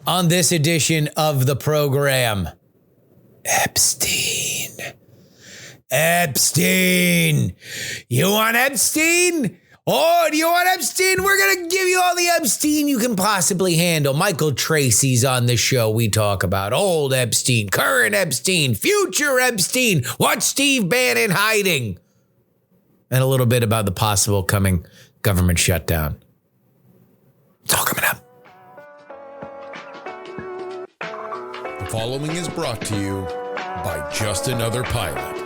on this edition of the program. Epstein. You want Epstein? Oh, do you want Epstein? We're going to give you all the Epstein you can possibly handle. Michael Tracey's on the show. We talk about old Epstein, current Epstein, future Epstein. What's Steve Bannon hiding? And a little bit about the possible coming government shutdown. It's all coming up. The following is brought to you by Just Another Pilot.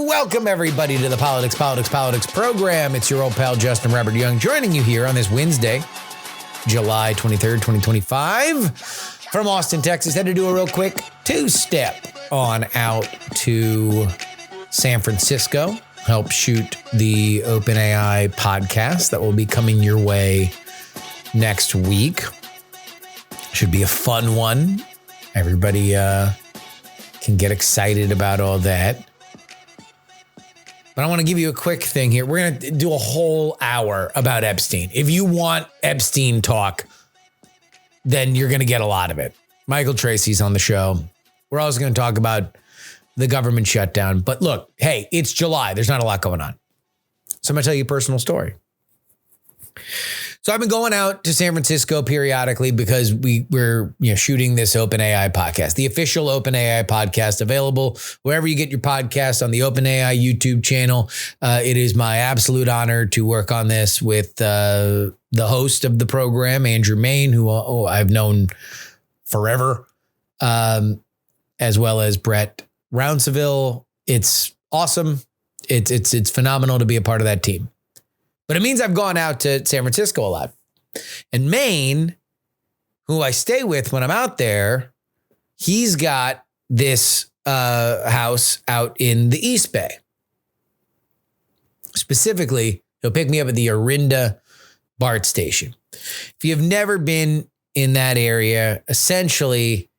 Welcome, everybody, to the Politics program. It's your old pal, Justin Robert Young, joining you here on this Wednesday, July 23rd, 2025, from Austin, Texas. Had to do a real quick two-step on out to San Francisco, help shoot the OpenAI podcast that will be coming your way next week. Should be a fun one. Everybody can get excited about all that. But I want to give you a quick thing here. We're going to do a whole hour about Epstein. If you want Epstein talk, then you're going to get a lot of it. Michael Tracey's on the show. We're also going to talk about the government shutdown. But look, hey, it's July. There's not a lot going on. So I'm going to tell you a personal story. So I've been going out to San Francisco periodically because we're shooting this OpenAI podcast, the official OpenAI podcast, available wherever you get your podcasts on the OpenAI YouTube channel. It is my absolute honor to work on this with the host of the program, Andrew Main, who I've known forever, as well as Brett Rounsaville. It's awesome. It's phenomenal to be a part of that team. But it means I've gone out to San Francisco a lot. And Maine, who I stay with when I'm out there, he's got this house out in the East Bay. Specifically, he'll pick me up at the Orinda BART station. If you've never been in that area, essentially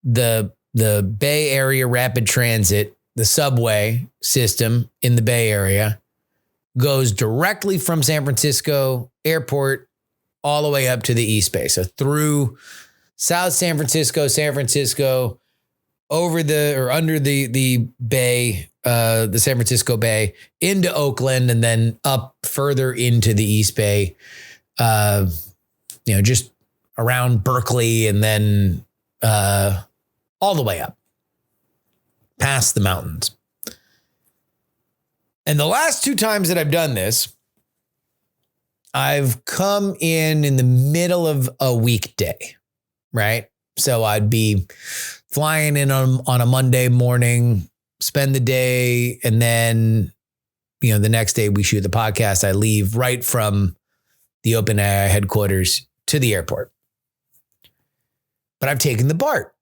the Bay Area Rapid Transit, the subway system in the Bay Area, goes directly from San Francisco Airport all the way up to the East Bay. So through South San Francisco, over under the Bay, the San Francisco Bay, into Oakland, and then up further into the East Bay, just around Berkeley, and then all the way up past the mountains. And the last two times that I've done this, I've come in the middle of a weekday, right? So I'd be flying in on a Monday morning, spend the day, and then, the next day we shoot the podcast. I leave right from the OpenAI headquarters to the airport. But I've taken the BART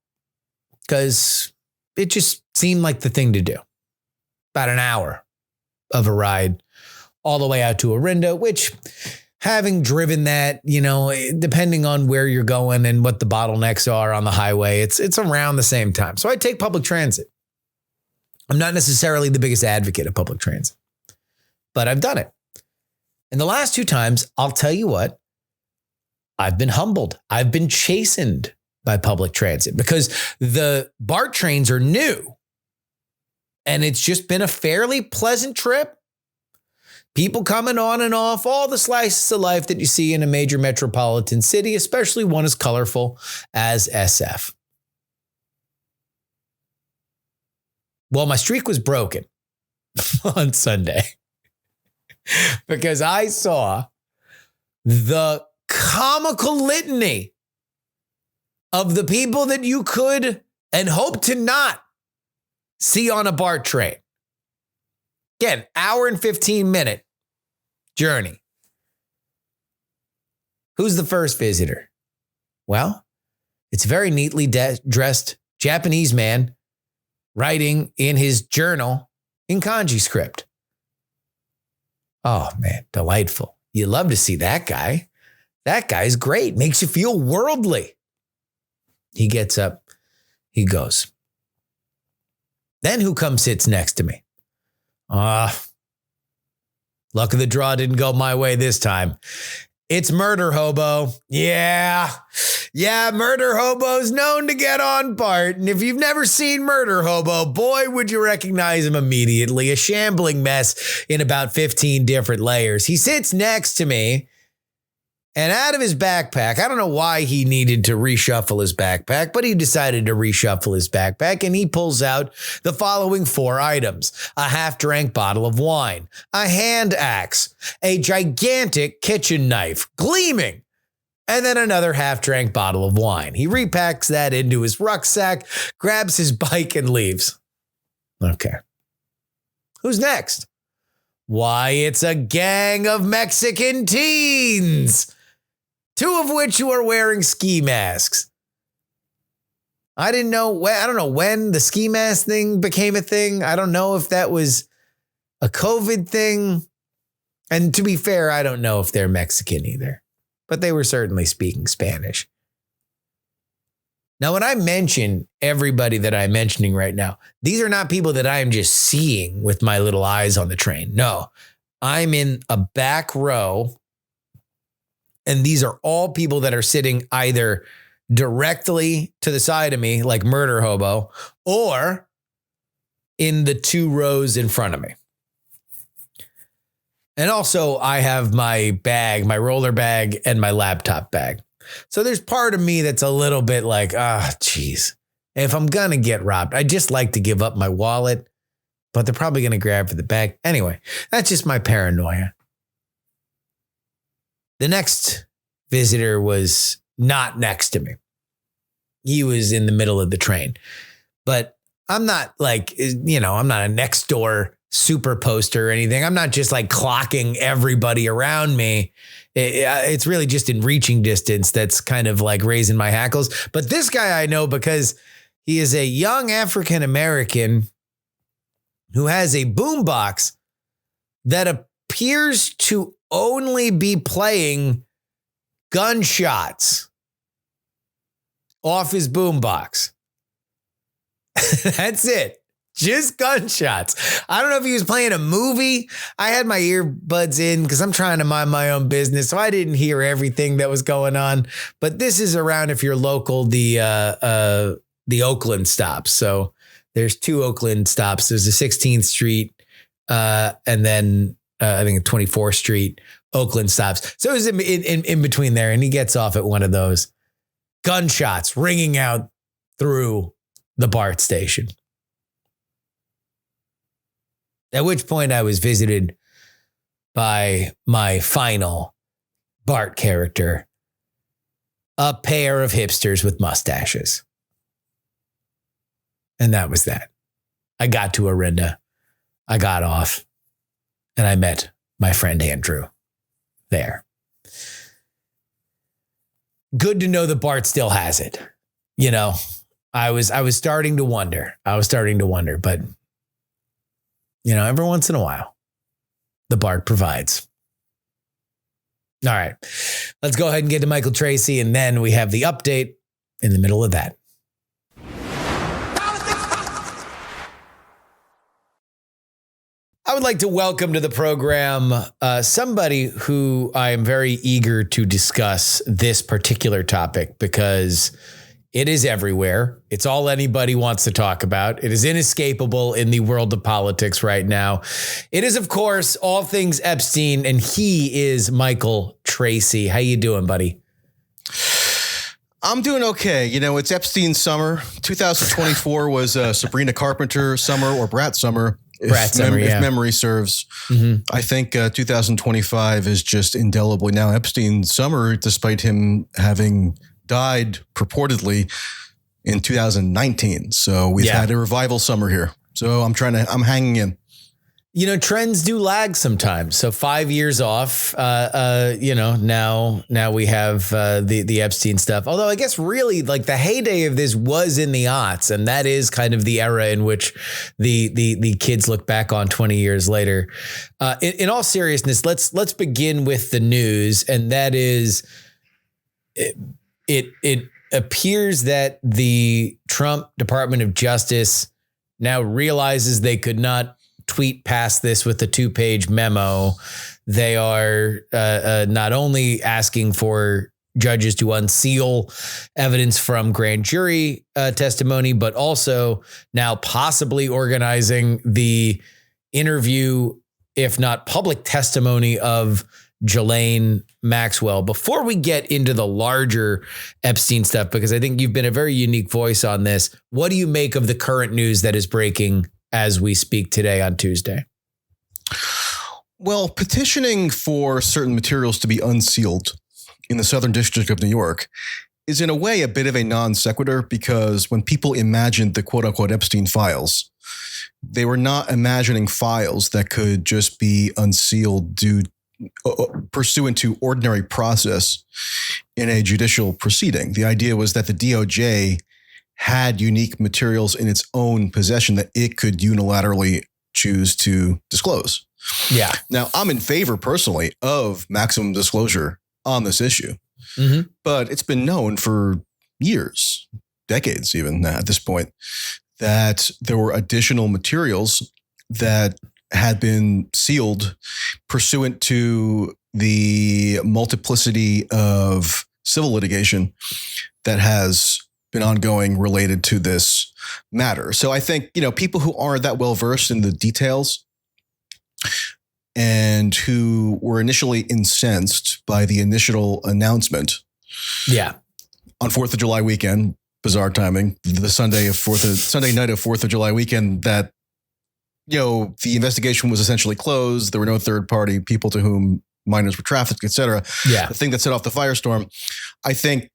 because it just seemed like the thing to do. About an hour of a ride all the way out to Orinda, which, having driven that, depending on where you're going and what the bottlenecks are on the highway, it's around the same time. So I take public transit. I'm not necessarily the biggest advocate of public transit, but I've done it. And the last two times, I'll tell you what, I've been humbled. I've been chastened by public transit because the BART trains are new. And it's just been a fairly pleasant trip. People coming on and off, all the slices of life that you see in a major metropolitan city, especially one as colorful as SF. Well, my streak was broken on Sunday because I saw the comical litany of the people that you could and hope to not see on a BART train. Again, hour and 15-minute journey. Who's the first visitor? Well, it's a very neatly dressed Japanese man writing in his journal in kanji script. Oh, man, delightful. You love to see that guy. That guy's great. Makes you feel worldly. He gets up. He goes. Then who comes sits next to me? Luck of the draw didn't go my way this time. It's Murder Hobo. Yeah, Murder Hobo's known to get on BART. And if you've never seen Murder Hobo, boy, would you recognize him immediately. A shambling mess in about 15 different layers. He sits next to me. And out of his backpack, I don't know why he needed to reshuffle his backpack, but he decided to reshuffle his backpack and he pulls out the following 4 items: a half-drank bottle of wine, a hand axe, a gigantic kitchen knife, gleaming, and then another half-drank bottle of wine. He repacks that into his rucksack, grabs his bike and leaves. Okay. Who's next? Why, it's a gang of Mexican teens. 2 of which who are wearing ski masks. I don't know when the ski mask thing became a thing. I don't know if that was a COVID thing. And to be fair, I don't know if they're Mexican either. But they were certainly speaking Spanish. Now, when I mention everybody that I'm mentioning right now, these are not people that I am just seeing with my little eyes on the train. No, I'm in a back row. And these are all people that are sitting either directly to the side of me, like Murder Hobo, or in the 2 rows in front of me. And also I have my bag, my roller bag and my laptop bag. So there's part of me that's a little bit like, geez, if I'm going to get robbed, I just like to give up my wallet, but they're probably going to grab for the bag. Anyway, that's just my paranoia. The next visitor was not next to me. He was in the middle of the train. But I'm not like, I'm not a next door super poster or anything. I'm not just like clocking everybody around me. It's really just in reaching distance that's kind of like raising my hackles. But this guy I know because he is a young African American who has a boombox that appears to only be playing gunshots off his boombox. That's it. Just gunshots. I don't know if he was playing a movie. I had my earbuds in because I'm trying to mind my own business, so I didn't hear everything that was going on. But this is around, if you're local, the Oakland stops. So there's 2 Oakland stops. There's the 16th Street and then I think 24th Street, Oakland stops. So it was in between there, and he gets off at one of those. Gunshots ringing out through the BART station. At which point I was visited by my final BART character, a pair of hipsters with mustaches. And that was that. I got to Orinda. I got off. And I met my friend Andrew there. Good to know the BART still has it. I was starting to wonder. But every once in a while, the BART provides. All right, let's go ahead and get to Michael Tracey, and then we have the update in the middle of that. I would like to welcome to the program somebody who I am very eager to discuss this particular topic because it is everywhere. It's all anybody wants to talk about. It is inescapable in the world of politics right now. It is, of course, all things Epstein, and he is Michael Tracey. How you doing, buddy? I'm doing okay. It's Epstein summer. 2024 was Sabrina Carpenter summer or Brat summer. If memory serves. Mm-hmm. I think 2025 is just indelibly now Epstein summer, despite him having died purportedly in 2019. So we've had a revival summer here. So I'm hanging in. Trends do lag sometimes. So 5 years off, now we have the Epstein stuff. Although I guess really like the heyday of this was in the aughts. And that is kind of the era in which the kids look back on 20 years later. In all seriousness, let's begin with the news. And that is it appears that the Trump Department of Justice now realizes they could not tweet past this with a 2-page memo. They are not only asking for judges to unseal evidence from grand jury testimony, but also now possibly organizing the interview, if not public testimony, of Ghislaine Maxwell. Before we get into the larger Epstein stuff, because I think you've been a very unique voice on this, what do you make of the current news that is breaking as we speak today on Tuesday? Well, petitioning for certain materials to be unsealed in the Southern District of New York is in a way a bit of a non sequitur, because when people imagined the quote unquote Epstein files, they were not imagining files that could just be unsealed pursuant to ordinary process in a judicial proceeding. The idea was that the DOJ had unique materials in its own possession that it could unilaterally choose to disclose. Yeah. Now, I'm in favor personally of maximum disclosure on this issue, but it's been known for years, decades even at this point, that there were additional materials that had been sealed pursuant to the multiplicity of civil litigation that has been ongoing related to this matter. So I think, people who aren't that well versed in the details and who were initially incensed by the initial announcement. Yeah. On 4th of July weekend, bizarre timing, the Sunday night of 4th of July weekend, that, the investigation was essentially closed. There were no third party people to whom minors were trafficked, et cetera. Yeah. The thing that set off the firestorm. I think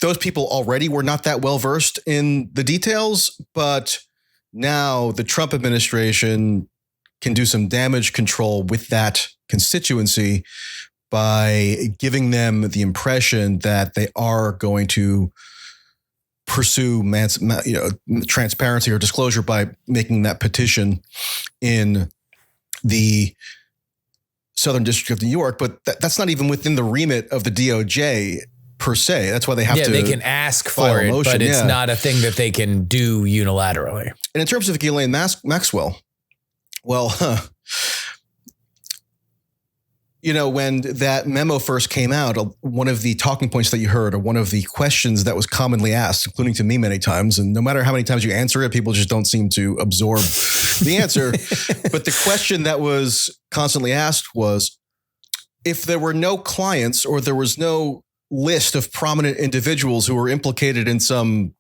those people already were not that well versed in the details, but now the Trump administration can do some damage control with that constituency by giving them the impression that they are going to pursue transparency or disclosure by making that petition in the Southern District of New York. But that's not even within the remit of the DOJ per se. That's why they have to. They can ask for it, but it's not a thing that they can do unilaterally. And in terms of Ghislaine Maxwell, well, when that memo first came out, one of the talking points that you heard, or one of the questions that was commonly asked, including to me many times, and no matter how many times you answer it, people just don't seem to absorb the answer. But the question that was constantly asked was, if there were no clients or there was no list of prominent individuals who were implicated in some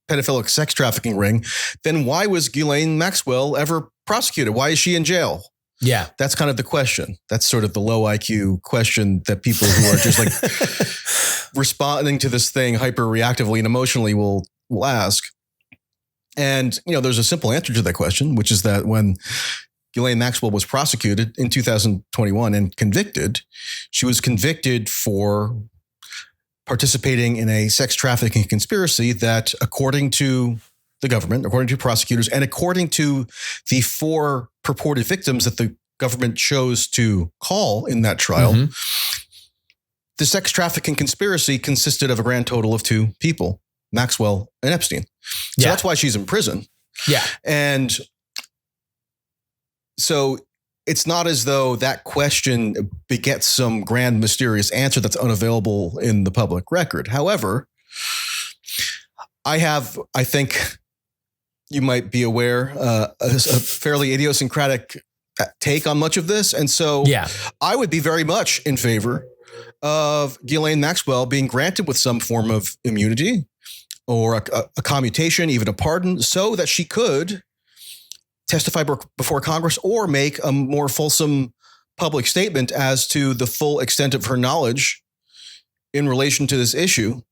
pedophilic sex trafficking ring, then why was Ghislaine Maxwell ever prosecuted? Why is she in jail? Yeah. That's kind of the question. That's sort of the low IQ question that people who are just like responding to this thing hyper reactively and emotionally will ask. And, there's a simple answer to that question, which is that when Ghislaine Maxwell was prosecuted in 2021 and convicted, she was convicted for participating in a sex trafficking conspiracy that, according to the government, according to prosecutors, and according to the 4 purported victims that the government chose to call in that trial, the sex trafficking conspiracy consisted of a grand total of 2 people, Maxwell and Epstein. So that's why she's in prison. Yeah. And so it's not as though that question begets some grand mysterious answer that's unavailable in the public record. However, I think you might be aware, a fairly idiosyncratic take on much of this. And so I would be very much in favor of Ghislaine Maxwell being granted with some form of immunity or a commutation, even a pardon, so that she could testify before Congress or make a more fulsome public statement as to the full extent of her knowledge in relation to this issue,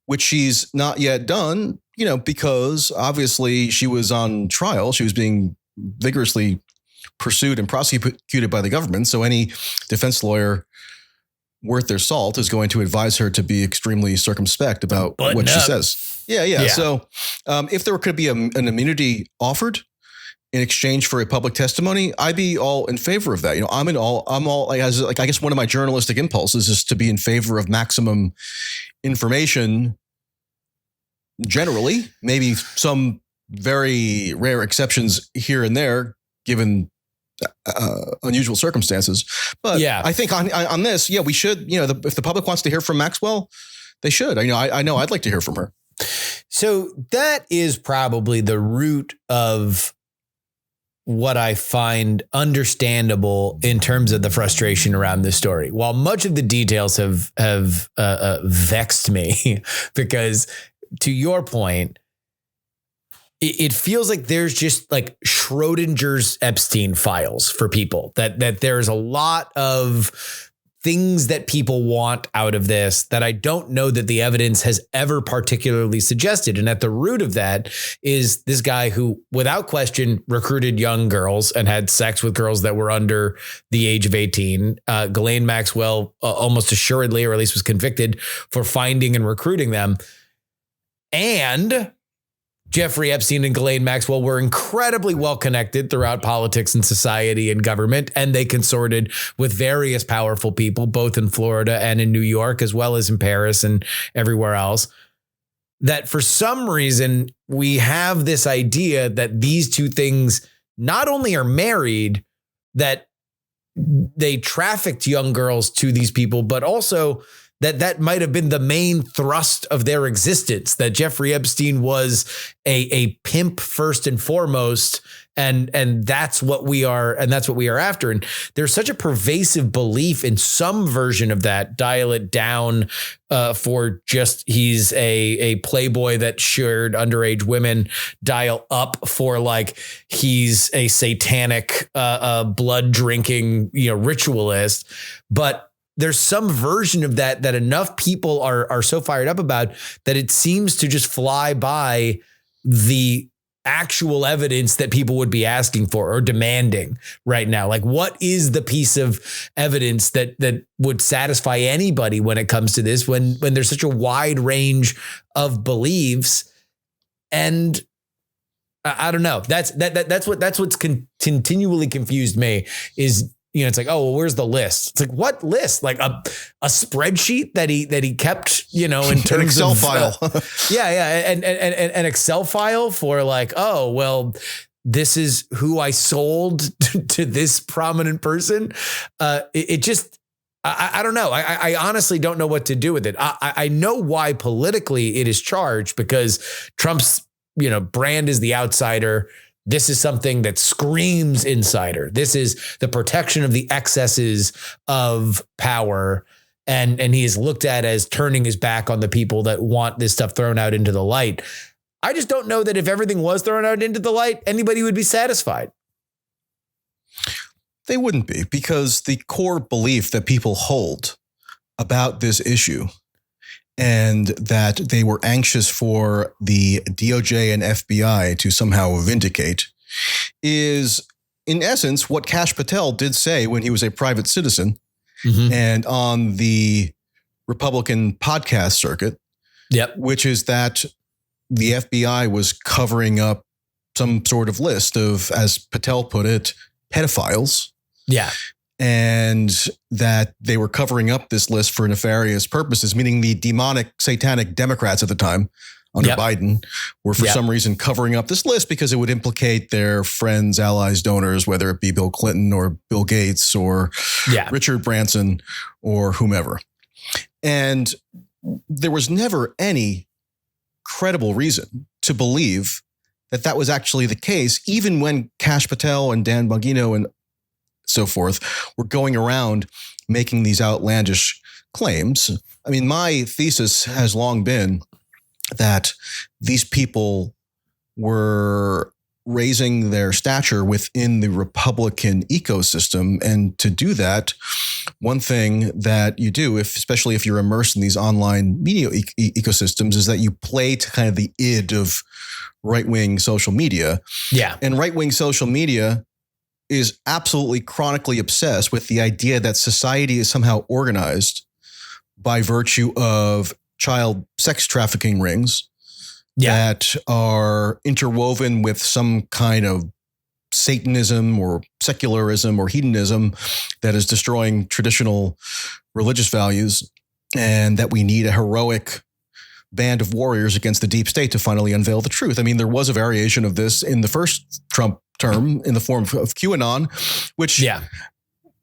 which she's not yet done, because obviously she was on trial. She was being vigorously pursued and prosecuted by the government. So any defense lawyer worth their salt is going to advise her to be extremely circumspect about what she says. Yeah. So if there could be an immunity offered in exchange for a public testimony, I'd be all in favor of that. I'm all I guess one of my journalistic impulses is to be in favor of maximum information generally, maybe some very rare exceptions here and there, given unusual circumstances. But I think on this, we should, if the public wants to hear from Maxwell, they should. I know I'd like to hear from her. So that is probably the root of what I find understandable in terms of the frustration around this story. While much of the details have vexed me, because to your point, it feels like there's just like Schrodinger's Epstein files for people, that there's a lot of things that people want out of this that I don't know that the evidence has ever particularly suggested. And at the root of that is this guy who, without question, recruited young girls and had sex with girls that were under the age of 18. Ghislaine Maxwell almost assuredly, or at least was convicted for finding and recruiting them. And Jeffrey Epstein and Ghislaine Maxwell were incredibly well connected throughout politics and society and government, and they consorted with various powerful people, both in Florida and in New York, as well as in Paris and everywhere else. That for some reason, we have this idea that these two things not only are married, that they trafficked young girls to these people, but also that might have been the main thrust of their existence, that Jeffrey Epstein was a pimp first and foremost. And that's what we are. And that's what we are after. And there's such a pervasive belief in some version of that, dial it down for just he's a playboy that shared underage women, dial up for like he's a satanic blood drinking, ritualist. But there's some version of that enough people are so fired up about that it seems to just fly by the actual evidence that people would be asking for or demanding right now. Like, what is the piece of evidence that would satisfy anybody when it comes to this, when there's such a wide range of beliefs? And I don't know. That's what's continually confused me is, it's like, oh, well, where's the list? It's like, what list? Like a spreadsheet that he kept, in terms an Excel of file. And an Excel file for like, oh, well, this is who I sold to this prominent person. It just, I don't know. I honestly don't know what to do with it. I know why politically it is charged, because Trump's, brand is the outsider. This is something that screams insider. This is the protection of the excesses of power. And he is looked at as turning his back on the people that want this stuff thrown out into the light. I just don't know that if everything was thrown out into the light, anybody would be satisfied. They wouldn't be, because the core belief that people hold about this issue, and that they were anxious for the DOJ and FBI to somehow vindicate, is in essence what Kash Patel did say when he was a private citizen and on the Republican podcast circuit, which is that the FBI was covering up some sort of list of, as Patel put it, pedophiles. Yeah. And that they were covering up this list for nefarious purposes, meaning the demonic, satanic Democrats at the time under Biden were for some reason covering up this list because it would implicate their friends, allies, donors, whether it be Bill Clinton or Bill Gates or Richard Branson or whomever. And there was never any credible reason to believe that that was actually the case, even when Kash Patel and Dan Bongino and so forth were going around making these outlandish claims. I mean, my thesis has long been that these people were raising their stature within the Republican ecosystem. And to do that, one thing that you do, especially if you're immersed in these online media ecosystems, is that you play to kind of the id of right-wing social media. Yeah. And right-wing social media is absolutely chronically obsessed with the idea that society is somehow organized by virtue of child sex trafficking rings that are interwoven with some kind of Satanism or secularism or hedonism that is destroying traditional religious values, and that we need a heroic band of warriors against the deep state to finally unveil the truth. I mean, there was a variation of this in the first Trump term in the form of QAnon, which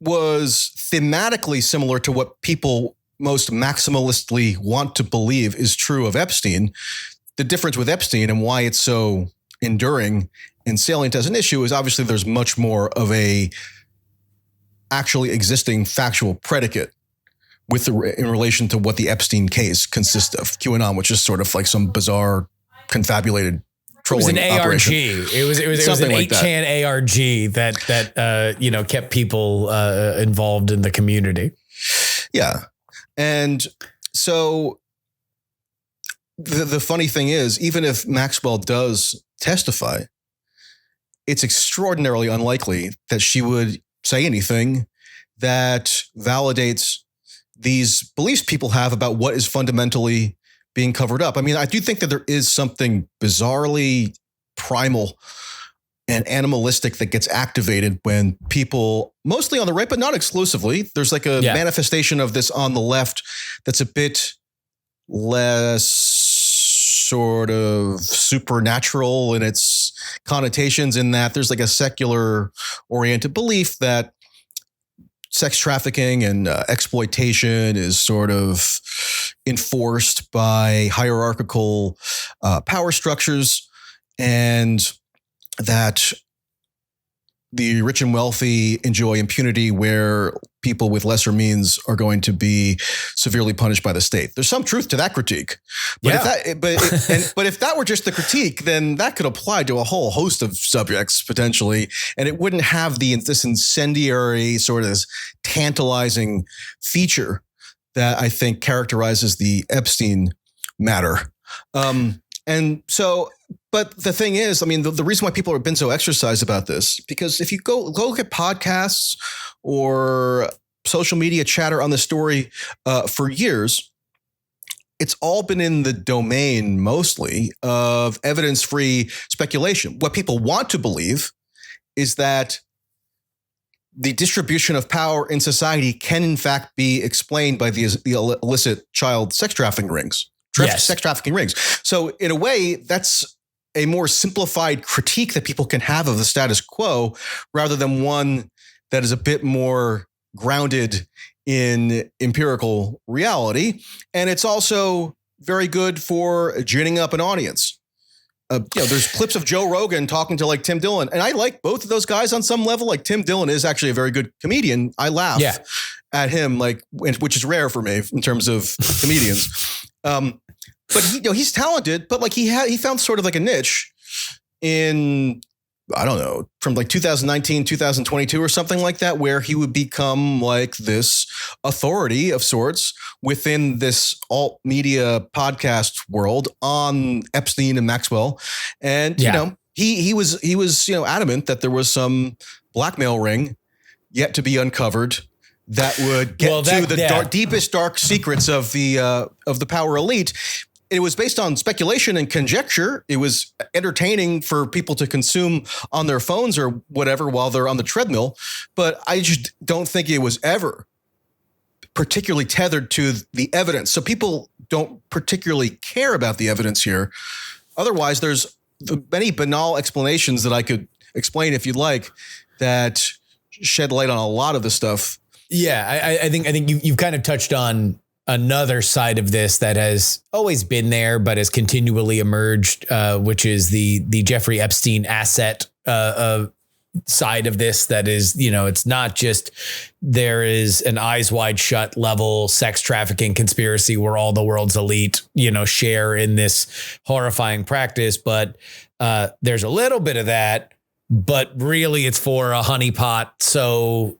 was thematically similar to what people most maximalistly want to believe is true of Epstein. The difference with Epstein and why it's so enduring and salient as an issue is obviously there's much more of a actually existing factual predicate with in relation to what the Epstein case consists of. QAnon, which is sort of like some bizarre confabulated trolling operation. It was an ARG. It was an 8chan ARG that kept people involved in the community. Yeah. And so the funny thing is, even if Maxwell does testify, it's extraordinarily unlikely that she would say anything that validates these beliefs people have about what is fundamentally being covered up. I mean, I do think that there is something bizarrely primal and animalistic that gets activated when people, mostly on the right, but not exclusively, there's like a manifestation of this on the left that's a bit less sort of supernatural in its connotations, in that there's like a secular oriented belief that sex trafficking and exploitation is sort of enforced by hierarchical power structures, and that the rich and wealthy enjoy impunity where people with lesser means are going to be severely punished by the state. There's some truth to that critique. But if that were just the critique, then that could apply to a whole host of subjects potentially, and it wouldn't have this incendiary sort of tantalizing feature that I think characterizes the Epstein matter. And so, but the thing is, I mean, the reason why people have been so exercised about this, because if you go look at podcasts or social media chatter on the story for years, it's all been in the domain mostly of evidence-free speculation. What people want to believe is that the distribution of power in society can in fact be explained by the illicit child sex trafficking rings. Sex trafficking rings. So in a way, that's a more simplified critique that people can have of the status quo, rather than one that is a bit more grounded in empirical reality. And it's also very good for ginning up an audience. There's clips of Joe Rogan talking to like Tim Dillon, and I like both of those guys on some level. Like Tim Dillon is actually a very good comedian. I laugh at him, which is rare for me in terms of comedians. But he's talented, but like he found sort of like a niche in, I don't know, from like 2019, 2022 or something like that, where he would become like this authority of sorts within this alt media podcast world on Epstein and Maxwell. And, he was adamant that there was some blackmail ring yet to be uncovered that would get to the deepest dark secrets of the power elite. It was based on speculation and conjecture. It was entertaining for people to consume on their phones or whatever while they're on the treadmill. But I just don't think it was ever particularly tethered to the evidence. So people don't particularly care about the evidence here. Otherwise, there's many banal explanations that I could explain if you'd like that shed light on a lot of the stuff. Yeah, I think you've kind of touched on another side of this that has always been there, but has continually emerged, which is the Jeffrey Epstein asset side of this. That is, it's not just there is an eyes wide shut level sex trafficking conspiracy where all the world's elite, share in this horrifying practice, but there's a little bit of that, but really it's for a honeypot. So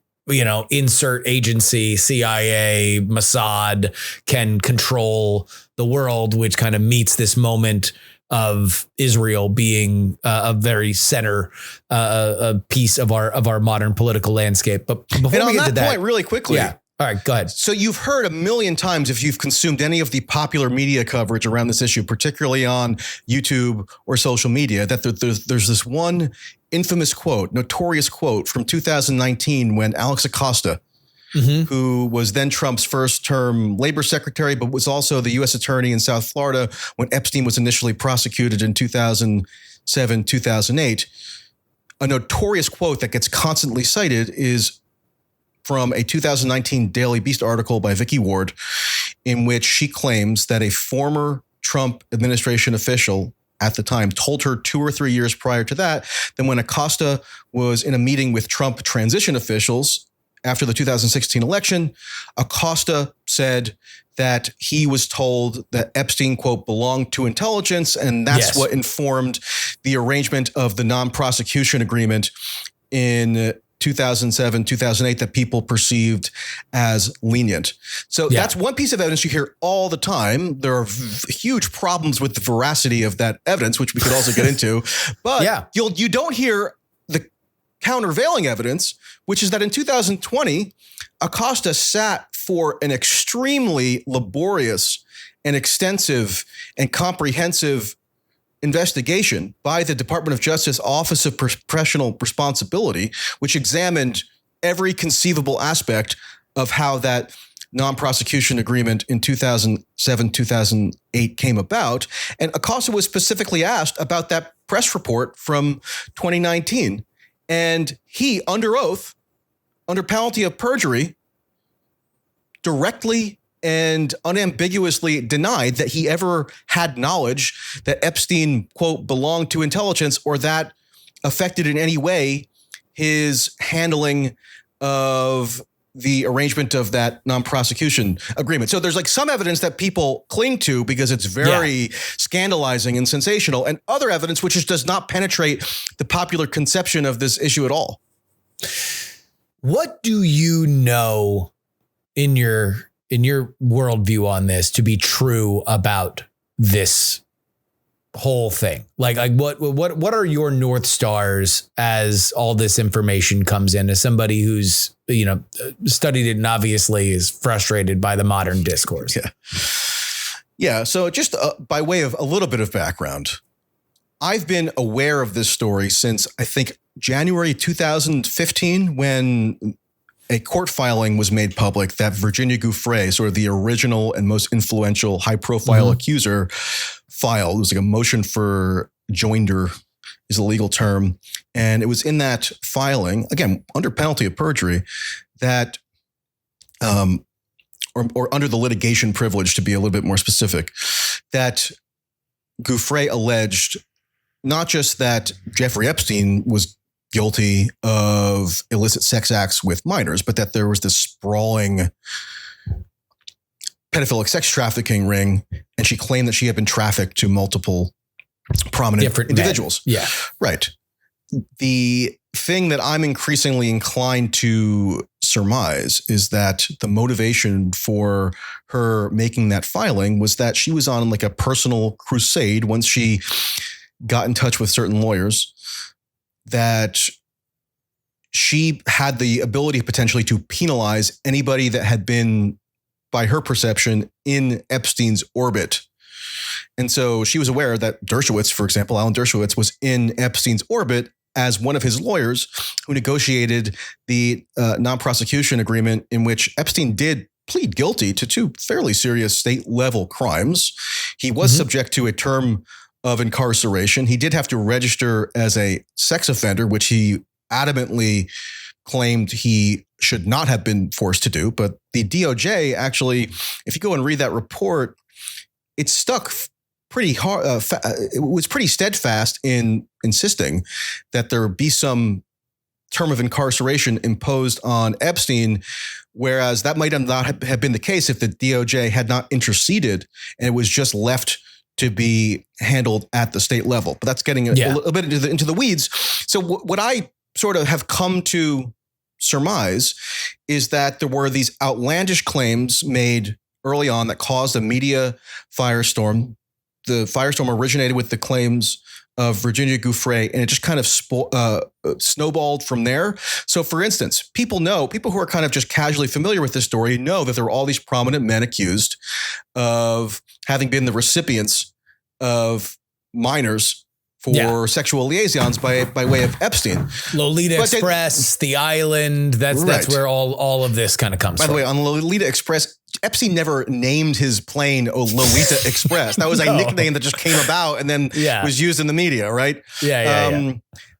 insert agency, CIA, Mossad can control the world, which kind of meets this moment of Israel being a very center piece of our modern political landscape. But before we get to that, point, really quickly. Yeah. All right, go ahead. So you've heard a million times, if you've consumed any of the popular media coverage around this issue, particularly on YouTube or social media, that there's this one infamous quote, notorious quote from 2019 when Alex Acosta, who was then Trump's first term labor secretary, but was also the U.S. attorney in South Florida when Epstein was initially prosecuted in 2007, 2008. A notorious quote that gets constantly cited is from a 2019 Daily Beast article by Vicky Ward, in which she claims that a former Trump administration official at the time told her 2 or 3 years prior to that when Acosta was in a meeting with Trump transition officials after the 2016 election, Acosta said that he was told that Epstein, quote, belonged to intelligence, and that's what informed the arrangement of the non-prosecution agreement in 2007, 2008 that people perceived as lenient. So that's one piece of evidence you hear all the time. There are huge problems with the veracity of that evidence, which we could also get into. But you don't hear the countervailing evidence, which is that in 2020, Acosta sat for an extremely laborious and extensive and comprehensive investigation by the Department of Justice Office of Professional Responsibility, which examined every conceivable aspect of how that non-prosecution agreement in 2007, 2008 came about. And Acosta was specifically asked about that press report from 2019. And he, under oath, under penalty of perjury, directly and unambiguously denied that he ever had knowledge that Epstein, quote, belonged to intelligence or that affected in any way his handling of the arrangement of that non-prosecution agreement. So there's like some evidence that people cling to because it's very scandalizing and sensational, and other evidence which just does not penetrate the popular conception of this issue at all. What do you know in your worldview on this to be true about this whole thing? Like what are your North Stars as all this information comes in, as somebody who's, studied it and obviously is frustrated by the modern discourse? Yeah. So just by way of a little bit of background, I've been aware of this story since I think January 2015, when a court filing was made public that Virginia Giuffre, sort of the original and most influential high-profile accuser, filed. It was like a motion for joinder is a legal term. And it was in that filing, again, under penalty of perjury, that, or under the litigation privilege, to be a little bit more specific, that Giuffre alleged not just that Jeffrey Epstein was guilty of illicit sex acts with minors, but that there was this sprawling pedophilic sex trafficking ring, and she claimed that she had been trafficked to multiple prominent different individuals. Men. Yeah. Right. The thing that I'm increasingly inclined to surmise is that the motivation for her making that filing was that she was on like a personal crusade once she got in touch with certain lawyers, that she had the ability potentially to penalize anybody that had been, by her perception, in Epstein's orbit. And so she was aware that Dershowitz, for example, Alan Dershowitz, was in Epstein's orbit as one of his lawyers who negotiated the non-prosecution agreement in which Epstein did plead guilty to 2 fairly serious state-level crimes. He was subject to a term of incarceration. He did have to register as a sex offender, which he adamantly claimed he should not have been forced to do. But the DOJ actually, if you go and read that report, it stuck pretty hard. It was pretty steadfast in insisting that there be some term of incarceration imposed on Epstein, whereas that might not have been the case if the DOJ had not interceded and it was just left to be handled at the state level. But that's getting a little bit into the weeds. So what I sort of have come to surmise is that there were these outlandish claims made early on that caused a media firestorm the firestorm originated with the claims of Virginia Giuffre, and it just kind of snowballed from there. So, for instance, people who are kind of just casually familiar with this story know that there were all these prominent men accused of having been the recipients of minors for sexual liaisons by way of Epstein. Lolita Express, The Island, that's where all of this kind of comes from. By the way, on Lolita Express, Epstein never named his plane Lolita Express. That was a nickname that just came about and then was used in the media, right? Yeah.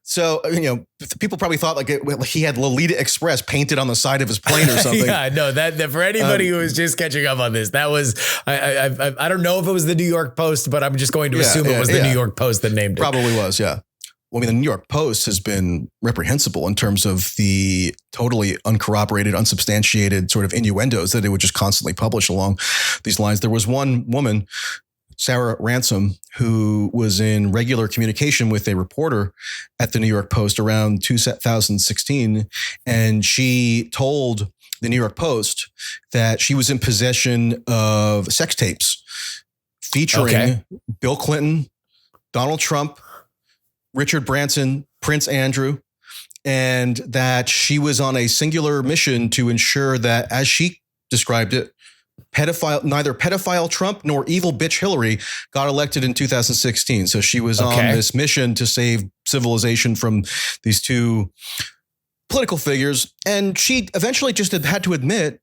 So, people probably thought he had Lolita Express painted on the side of his plane or something. that for anybody who was just catching up on this, that was, I don't know if it was the New York Post, but I'm just going to assume it was the New York Post that named it. Probably was, yeah. Well, the New York Post has been reprehensible in terms of the totally uncorroborated, unsubstantiated sort of innuendos that it would just constantly publish along these lines. There was one woman, Sarah Ransom, who was in regular communication with a reporter at the New York Post around 2016. And she told the New York Post that she was in possession of sex tapes featuring Bill Clinton, Donald Trump, Richard Branson, Prince Andrew, and that she was on a singular mission to ensure that, as she described it, neither pedophile Trump nor evil bitch Hillary got elected in 2016. So she was on this mission to save civilization from these two political figures. And she eventually just had to admit,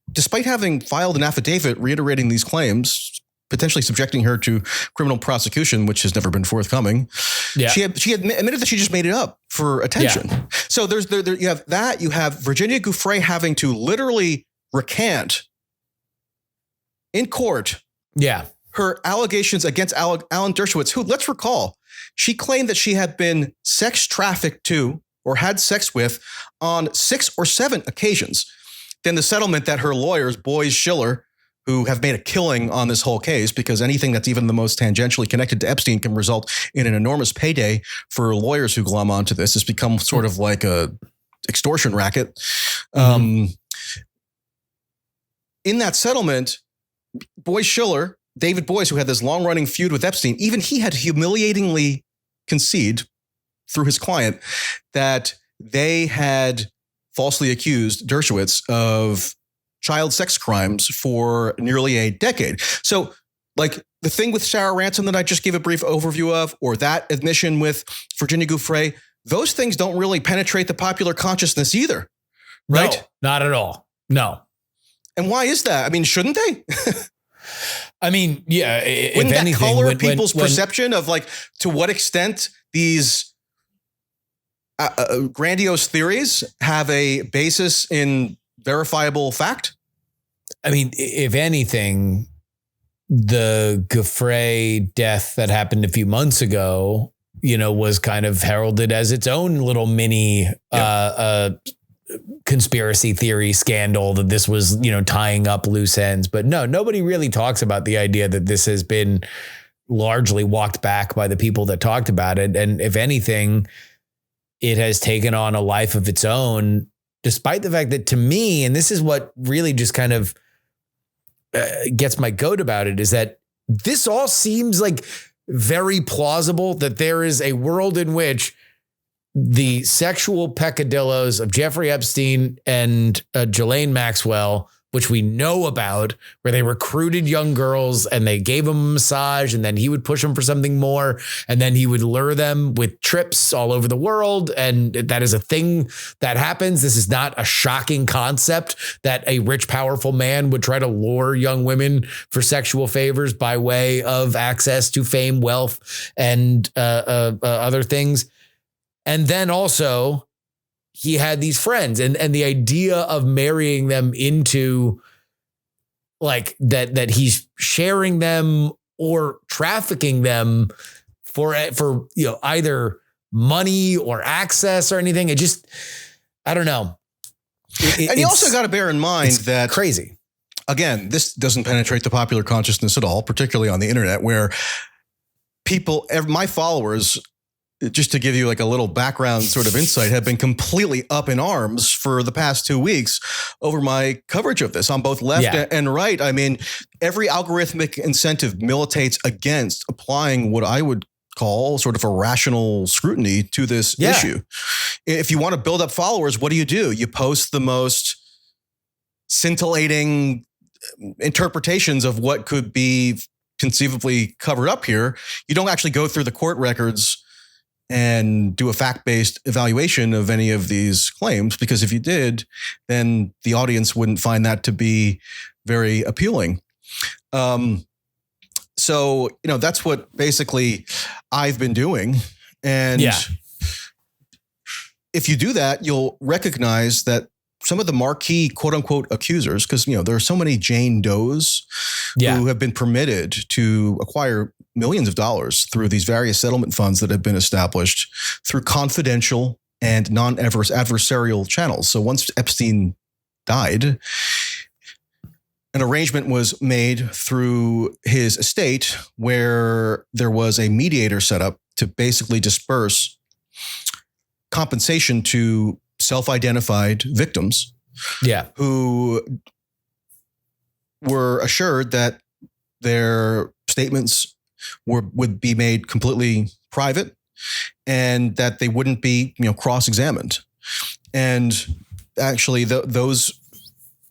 despite having filed an affidavit reiterating these claims, potentially subjecting her to criminal prosecution, which has never been forthcoming. Yeah. She admitted that she just made it up for attention. Yeah. So you have that. You have Virginia Giuffre having to literally recant in court her allegations against Alan Dershowitz, who, let's recall, she claimed that she had been sex trafficked to or had sex with on 6 or 7 occasions. Then the settlement that her lawyers, Boies Schiller, who have made a killing on this whole case, because anything that's even the most tangentially connected to Epstein can result in an enormous payday for lawyers who glom onto this. It's become sort of like a extortion racket. In that settlement, Boies Schiller, David Boies, who had this long-running feud with Epstein, even he had to humiliatingly concede through his client that they had falsely accused Dershowitz of child sex crimes for nearly a decade. So, like the thing with Sarah Ransom that I just gave a brief overview of, or that admission with Virginia Giuffre, those things don't really penetrate the popular consciousness either, right? No, not at all. No. And why is that? I mean, shouldn't they? I mean, yeah. Wouldn't that color people's perception of to what extent these grandiose theories have a basis in verifiable fact? I mean, if anything, the Giuffre death that happened a few months ago, was kind of heralded as its own little mini conspiracy theory scandal, that this was, tying up loose ends. But no, nobody really talks about the idea that this has been largely walked back by the people that talked about it. And if anything, it has taken on a life of its own, despite the fact that, to me, and this is what really just kind of gets my goat about it, is that this all seems like very plausible, that there is a world in which the sexual peccadillos of Jeffrey Epstein and Ghislaine Maxwell, which we know about, where they recruited young girls and they gave them a massage, and then he would push them for something more, and then he would lure them with trips all over the world. And that is a thing that happens. This is not a shocking concept that a rich, powerful man would try to lure young women for sexual favors by way of access to fame, wealth, and other things. And then also, he had these friends, and the idea of marrying them into that he's sharing them or trafficking them for either money or access or anything. It just, I don't know. And you also got to bear in mind that crazy. Again, this doesn't penetrate the popular consciousness at all, particularly on the internet, where my followers just to give you like a little background sort of insight, have been completely up in arms for the past 2 weeks over my coverage of this on both left and right. I mean, every algorithmic incentive militates against applying what I would call sort of a rational scrutiny to this issue. If you want to build up followers, what do? You post the most scintillating interpretations of what could be conceivably covered up here. You don't actually go through the court records and do a fact-based evaluation of any of these claims, because if you did, then the audience wouldn't find that to be very appealing. So, that's what basically I've been doing. And if you do that, you'll recognize that some of the marquee quote unquote accusers, because, there are so many Jane Does who have been permitted to acquire millions of dollars through these various settlement funds that have been established through confidential and non-adversarial channels. So once Epstein died, an arrangement was made through his estate where there was a mediator set up to basically disperse compensation to self-identified victims who were assured that their statements would be made completely private and that they wouldn't be, cross-examined. And actually those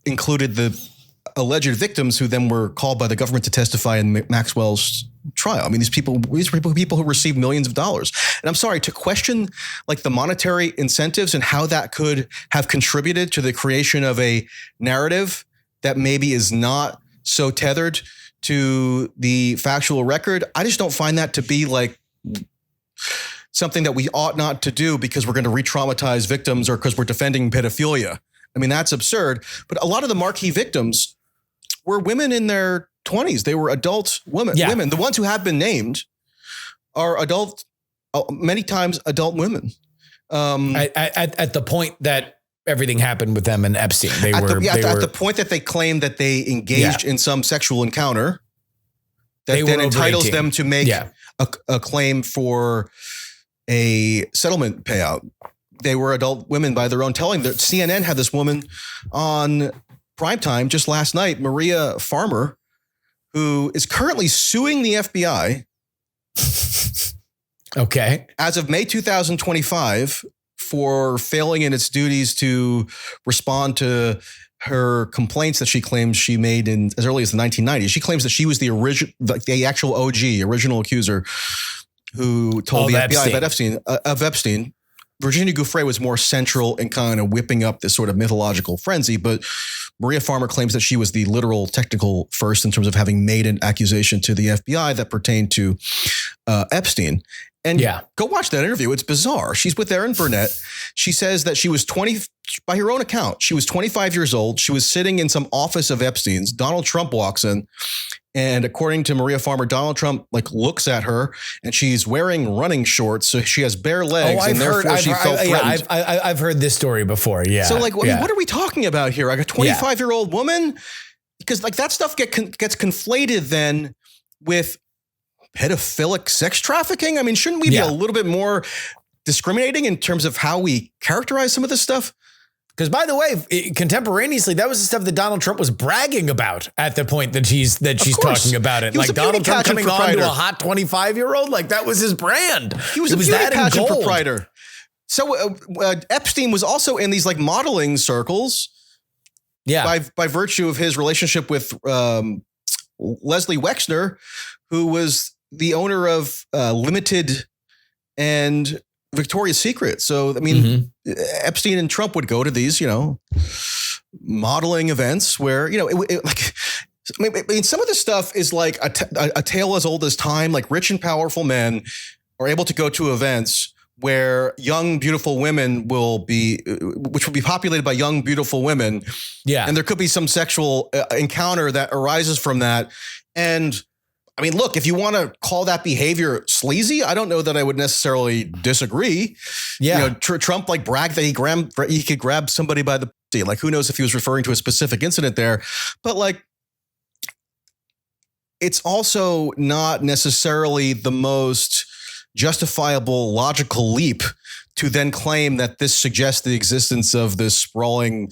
included the alleged victims who then were called by the government to testify in Maxwell's trial. I mean, these are people who received millions of dollars. And I'm sorry, to question like the monetary incentives and how that could have contributed to the creation of a narrative that maybe is not so tethered to the factual record, I just don't find that to be like something that we ought not to do because we're going to re-traumatize victims or because we're defending pedophilia. I mean, that's absurd. But a lot of the marquee victims were women in their 20s. They were adult women. The ones who have been named are adult, many times adult women. At the point that everything happened with them and Epstein, at the point that they claimed that they engaged in some sexual encounter that then entitles them to make a claim for a settlement payout. They were adult women by their own telling. CNN had this woman on primetime just last night, Maria Farmer, who is currently suing the FBI. Okay. As of May 2025 for failing in its duties to respond to her complaints that she claims she made in as early as the 1990s. She claims that she was the actual original accuser who told the FBI about Epstein. Virginia Giuffre was more central in kind of whipping up this sort of mythological frenzy, but Maria Farmer claims that she was the literal technical first in terms of having made an accusation to the FBI that pertained to Epstein. And go watch that interview. It's bizarre. She's with Erin Burnett. She says that she was by her own account, she was 25 years old. She was sitting in some office of Epstein's. Donald Trump walks in. And according to Maria Farmer, Donald Trump looks at her and she's wearing running shorts. So she has bare legs she felt threatened. I've heard this story before. Yeah. So what are we talking about here? Like a 25-year-old woman? Because that stuff gets conflated then with pedophilic sex trafficking. I mean, shouldn't we be a little bit more discriminating in terms of how we characterize some of this stuff? Because, by the way, contemporaneously, that was the stuff that Donald Trump was bragging about at the point that she's talking about it. Like Donald Trump coming on to a hot 25-year-old, like that was his brand. He was a beauty pageant proprietor. So Epstein was also in these like modeling circles. Yeah, by virtue of his relationship with Leslie Wexner, who was the owner of Limited and Victoria's Secret. So, I mean, Epstein and Trump would go to these, modeling events where, some of this stuff is like a tale as old as time. Like rich and powerful men are able to go to events where young, beautiful women which will be populated by young, beautiful women. Yeah. And there could be some sexual encounter that arises from that. And I mean, look, if you want to call that behavior sleazy, I don't know that I would necessarily disagree. Yeah. Trump bragged that he could grab somebody by the pussy. Like, who knows if he was referring to a specific incident there, but it's also not necessarily the most justifiable, logical leap to then claim that this suggests the existence of this sprawling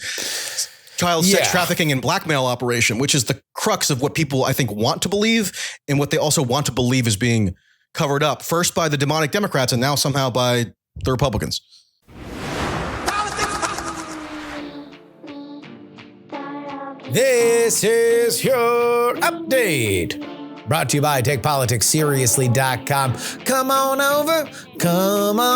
child sex trafficking and blackmail operation, which is the crux of what people, I think, want to believe and what they also want to believe is being covered up, first by the demonic Democrats and now somehow by the Republicans. This is your update. Brought to you by TakePoliticsSeriously.com. Come on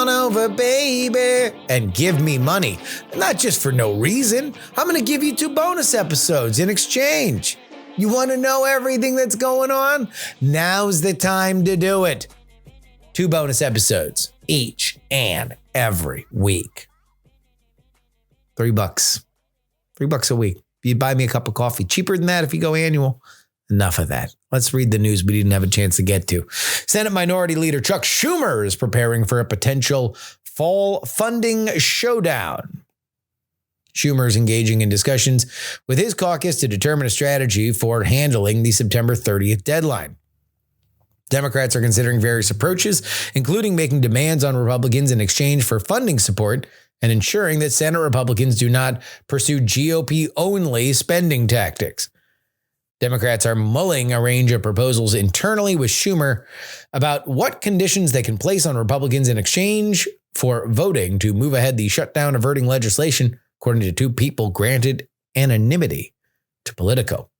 over, baby, and give me money. Not just for no reason. I'm going to give you 2 bonus episodes in exchange. You want to know everything that's going on? Now's the time to do it. 2 bonus episodes each and every week. $3. $3 a week. If you buy me a cup of coffee, cheaper than that if you go annual. Enough of that. Let's read the news we didn't have a chance to get to. Senate Minority Leader Chuck Schumer is preparing for a potential fall funding showdown. Schumer is engaging in discussions with his caucus to determine a strategy for handling the September 30th deadline. Democrats are considering various approaches, including making demands on Republicans in exchange for funding support and ensuring that Senate Republicans do not pursue GOP-only spending tactics. Democrats are mulling a range of proposals internally with Schumer about what conditions they can place on Republicans in exchange for voting to move ahead the shutdown averting legislation, according to 2 people granted anonymity to Politico.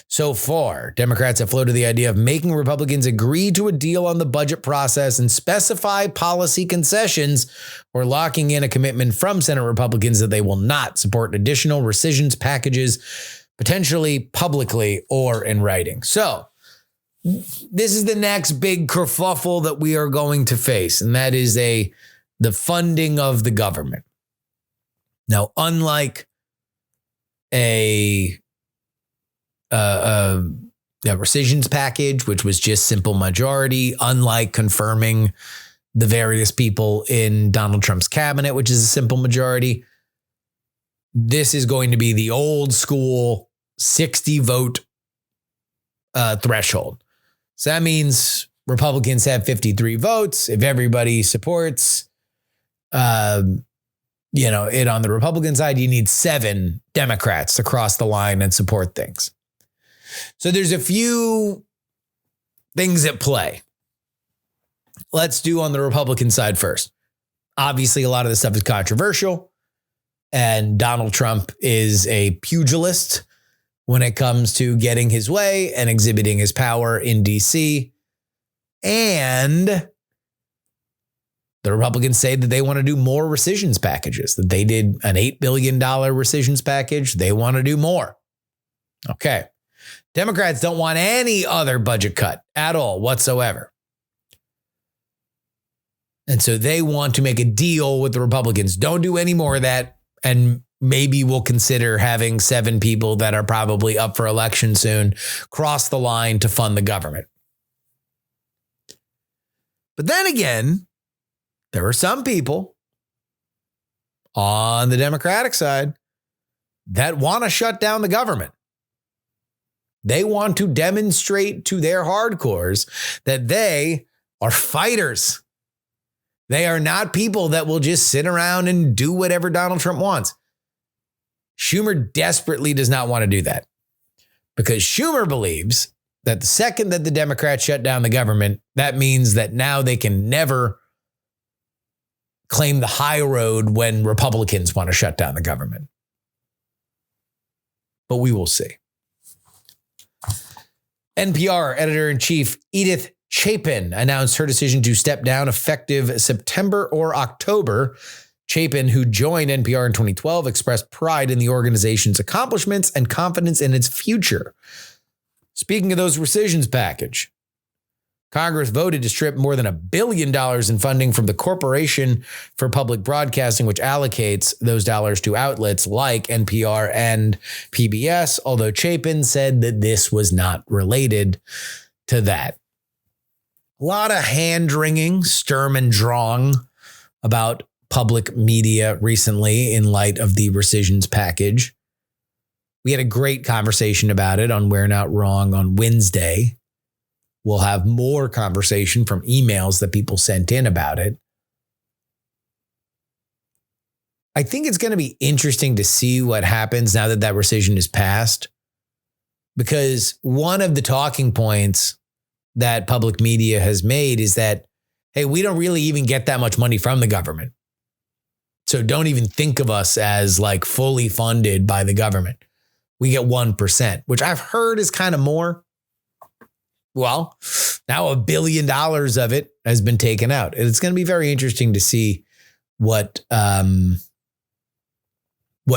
So far, Democrats have floated the idea of making Republicans agree to a deal on the budget process and specify policy concessions, or locking in a commitment from Senate Republicans that they will not support additional rescissions packages, potentially publicly or in writing. So this is the next big kerfuffle that we are going to face, and that is the funding of the government. Now, unlike a rescissions package, which was just simple majority, unlike confirming the various people in Donald Trump's cabinet, which is a simple majority, this is going to be the old school 60 vote threshold. So that means Republicans have 53 votes. If everybody supports, it on the Republican side, you need 7 Democrats to cross the line and support things. So there's a few things at play. Let's do on the Republican side first. Obviously, a lot of this stuff is controversial, and Donald Trump is a pugilist when it comes to getting his way and exhibiting his power in D.C. And the Republicans say that they want to do more rescissions packages, that they did an $8 billion rescissions package. They want to do more. Okay. Democrats don't want any other budget cut at all whatsoever. And so they want to make a deal with the Republicans. Don't do any more of that. And maybe we'll consider having 7 people that are probably up for election soon cross the line to fund the government. But then again, there are some people on the Democratic side that want to shut down the government. They want to demonstrate to their hardcores that they are fighters. They are not people that will just sit around and do whatever Donald Trump wants. Schumer desperately does not want to do that, because Schumer believes that the second that the Democrats shut down the government, that means that now they can never claim the high road when Republicans want to shut down the government. But we will see. NPR editor-in-chief Edith Chapin announced her decision to step down effective September or October. Chapin, who joined NPR in 2012, expressed pride in the organization's accomplishments and confidence in its future. Speaking of those rescissions package, Congress voted to strip more than $1 billion in funding from the Corporation for Public Broadcasting, which allocates those dollars to outlets like NPR and PBS, although Chapin said that this was not related to that. A lot of hand-wringing, Sturm and Drang about public media recently in light of the rescissions package. We had a great conversation about it on We're Not Wrong on Wednesday. We'll have more conversation from emails that people sent in about it. I think it's going to be interesting to see what happens now that rescission is passed, because one of the talking points that public media has made is that, hey, we don't really even get that much money from the government. So don't even think of us as like fully funded by the government. We get 1%, which I've heard is kind of more. Well, now $1 billion of it has been taken out. And it's going to be very interesting to see what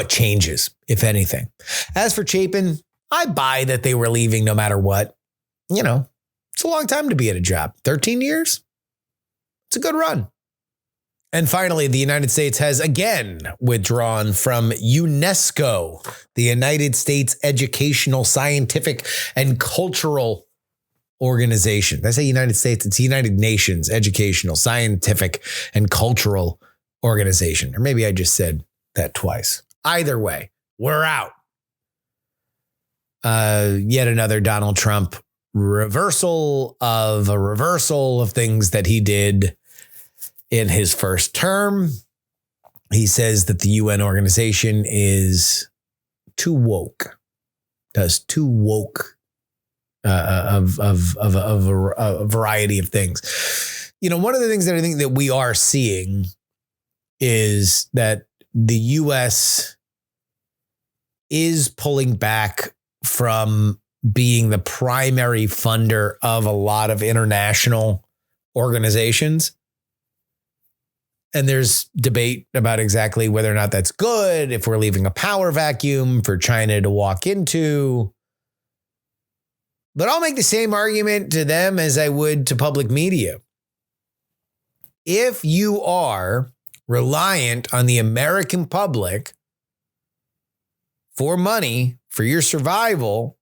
changes, if anything. As for Chapin, I buy that they were leaving no matter what. You know, it's a long time to be at a job. 13 years? It's a good run. And finally, the United States has again withdrawn from UNESCO, the United States Educational, Scientific, and Cultural Organization. Did I say United States? It's United Nations Educational, Scientific, and Cultural Organization. Or maybe I just said that twice. Either way, we're out. Yet another Donald Trump reversal of things that he did in his first term. He says that the UN organization is too woke, does too woke of a variety of things. You know, one of the things that I think that we are seeing is that the US is pulling back from being the primary funder of a lot of international organizations. And there's debate about exactly whether or not that's good, if we're leaving a power vacuum for China to walk into. But I'll make the same argument to them as I would to public media. If you are reliant on the American public for money, for your survival,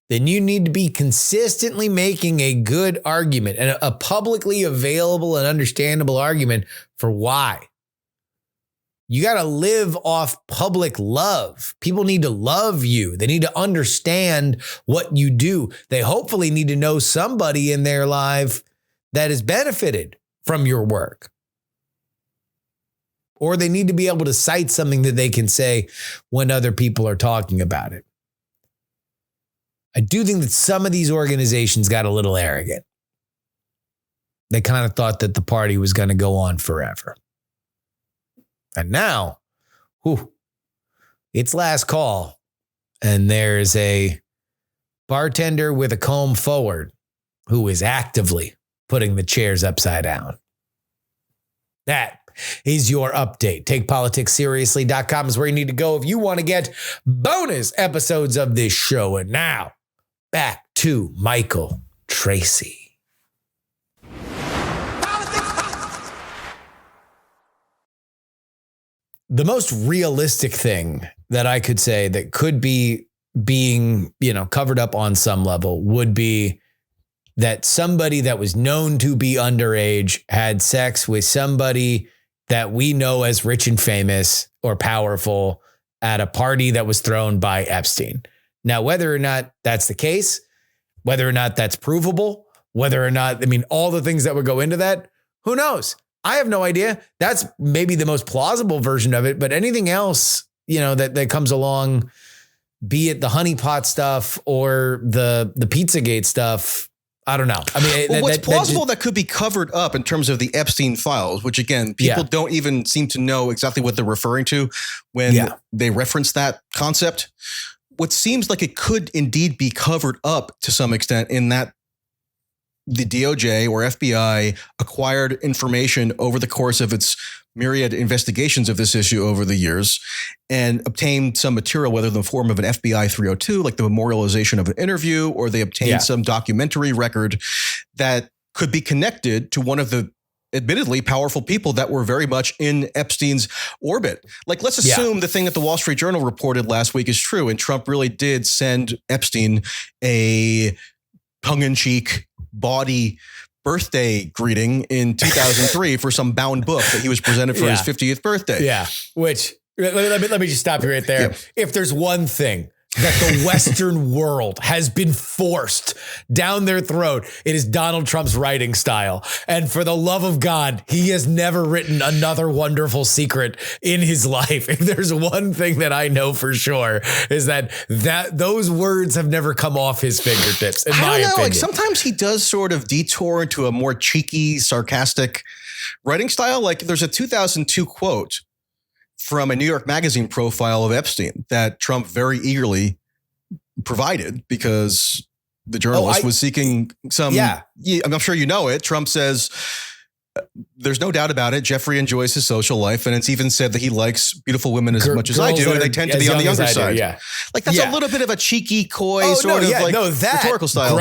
then you need to be consistently making a good argument and a publicly available and understandable argument for why. You got to live off public love. People need to love you. They need to understand what you do. They hopefully need to know somebody in their life that has benefited from your work. Or they need to be able to cite something that they can say when other people are talking about it. I do think that some of these organizations got a little arrogant. They kind of thought that the party was going to go on forever. And now, it's last call. And there's a bartender with a comb forward who is actively putting the chairs upside down. That is your update. TakePoliticsSeriously.com is where you need to go if you want to get bonus episodes of this show. And now, back to Michael Tracey. The most realistic thing that I could say that could be being, covered up on some level would be that somebody that was known to be underage had sex with somebody that we know as rich and famous or powerful at a party that was thrown by Epstein. Now, whether or not that's the case, whether or not that's provable, whether or not, all the things that would go into that, who knows? I have no idea. That's maybe the most plausible version of it, but anything else, that comes along, be it the honeypot stuff or the Pizzagate stuff, I don't know. What's plausible that could be covered up in terms of the Epstein files, which again, people don't even seem to know exactly what they're referring to when they reference that concept. What seems like it could indeed be covered up to some extent in that the DOJ or FBI acquired information over the course of its myriad investigations of this issue over the years and obtained some material, whether in the form of an FBI 302, like the memorialization of an interview, or they obtained some documentary record that could be connected to one of the admittedly powerful people that were very much in Epstein's orbit. Like, let's assume the thing that the Wall Street Journal reported last week is true, and Trump really did send Epstein a tongue-in-cheek bawdy birthday greeting in 2003 for some bound book that he was presented for his 50th birthday. Yeah. Which, let me just stop you right there. Yeah. If there's one thing that the Western world has been forced down their throat. It is Donald Trump's writing style. And for the love of God, he has never written another wonderful secret in his life. If there's one thing that I know for sure is that those words have never come off his fingertips, in my opinion. Like sometimes he does sort of detour into a more cheeky, sarcastic writing style. Like there's a 2002 quote from a New York Magazine profile of Epstein that Trump very eagerly provided because the journalist was seeking some. Yeah, I'm sure you know it. Trump says, there's no doubt about it. Jeffrey enjoys his social life. And it's even said that he likes beautiful women as much as I do. And they tend to be on the younger side. Yeah. Like that's a little bit of a cheeky, coy sort of rhetorical style.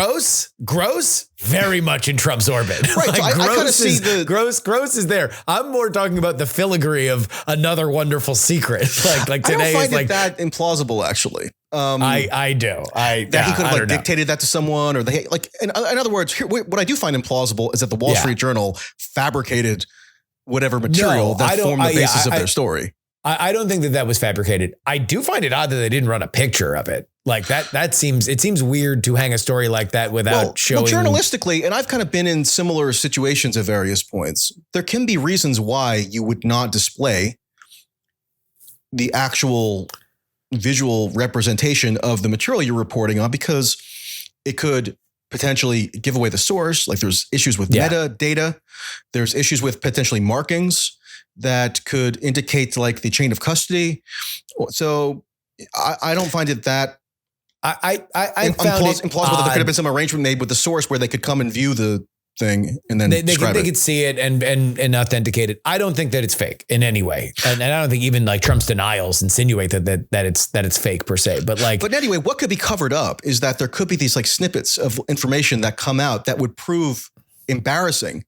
Gross, very much in Trump's orbit. Right. Like, so I kind of see the gross is there. I'm more talking about the filigree of another wonderful secret. Like today I don't is like that implausible, actually. I do. That he could have dictated that to someone, or in other words, what I do find implausible is that the Wall Street Journal fabricated whatever material that formed the basis of their story. I don't think that was fabricated. I do find it odd that they didn't run a picture of it. Like that seems weird to hang a story like that without showing. Well, journalistically, and I've kind of been in similar situations at various points, there can be reasons why you would not display the actual visual representation of the material you're reporting on, because it could potentially give away the source. Like there's issues with metadata. There's issues with potentially markings that could indicate like the chain of custody. So I don't find it that I found it implausible that there could have been some arrangement made with the source where they could come and view the thing and then they could see it and authenticate it. I don't think that it's fake in any way, and I don't think even like Trump's denials insinuate that it's fake per se. But anyway, what could be covered up is that there could be these like snippets of information that come out that would prove embarrassing,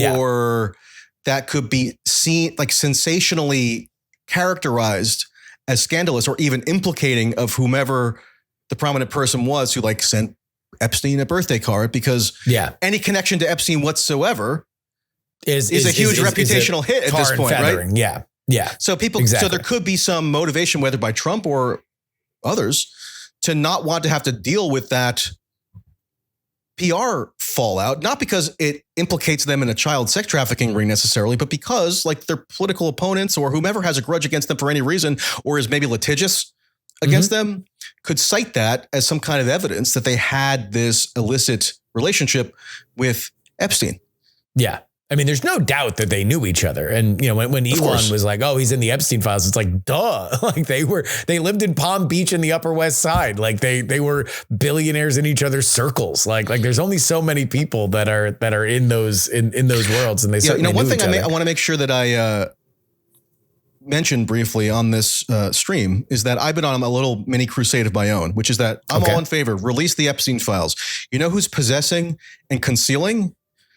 or that could be seen like sensationally characterized as scandalous, or even implicating of whomever the prominent person was who like sent Epstein a birthday card, because any connection to Epstein whatsoever is a huge reputational hit at this point, right? Yeah. So so there could be some motivation, whether by Trump or others, to not want to have to deal with that PR fallout, not because it implicates them in a child sex trafficking ring necessarily, but because like their political opponents or whomever has a grudge against them for any reason, or is maybe litigious against them, could cite that as some kind of evidence that they had this illicit relationship with Epstein. Yeah. I mean, there's no doubt that they knew each other. And, you know, when Elon was like, oh, he's in the Epstein files, it's like, duh. Like they lived in Palm Beach in the Upper West Side. Like they were billionaires in each other's circles. Like there's only so many people that are in those worlds. And they certainly one knew thing each other. I want to make sure that I mentioned briefly on this stream is that I've been on a little mini crusade of my own, which is that I'm all in favor. Release the Epstein files. You know who's possessing and concealing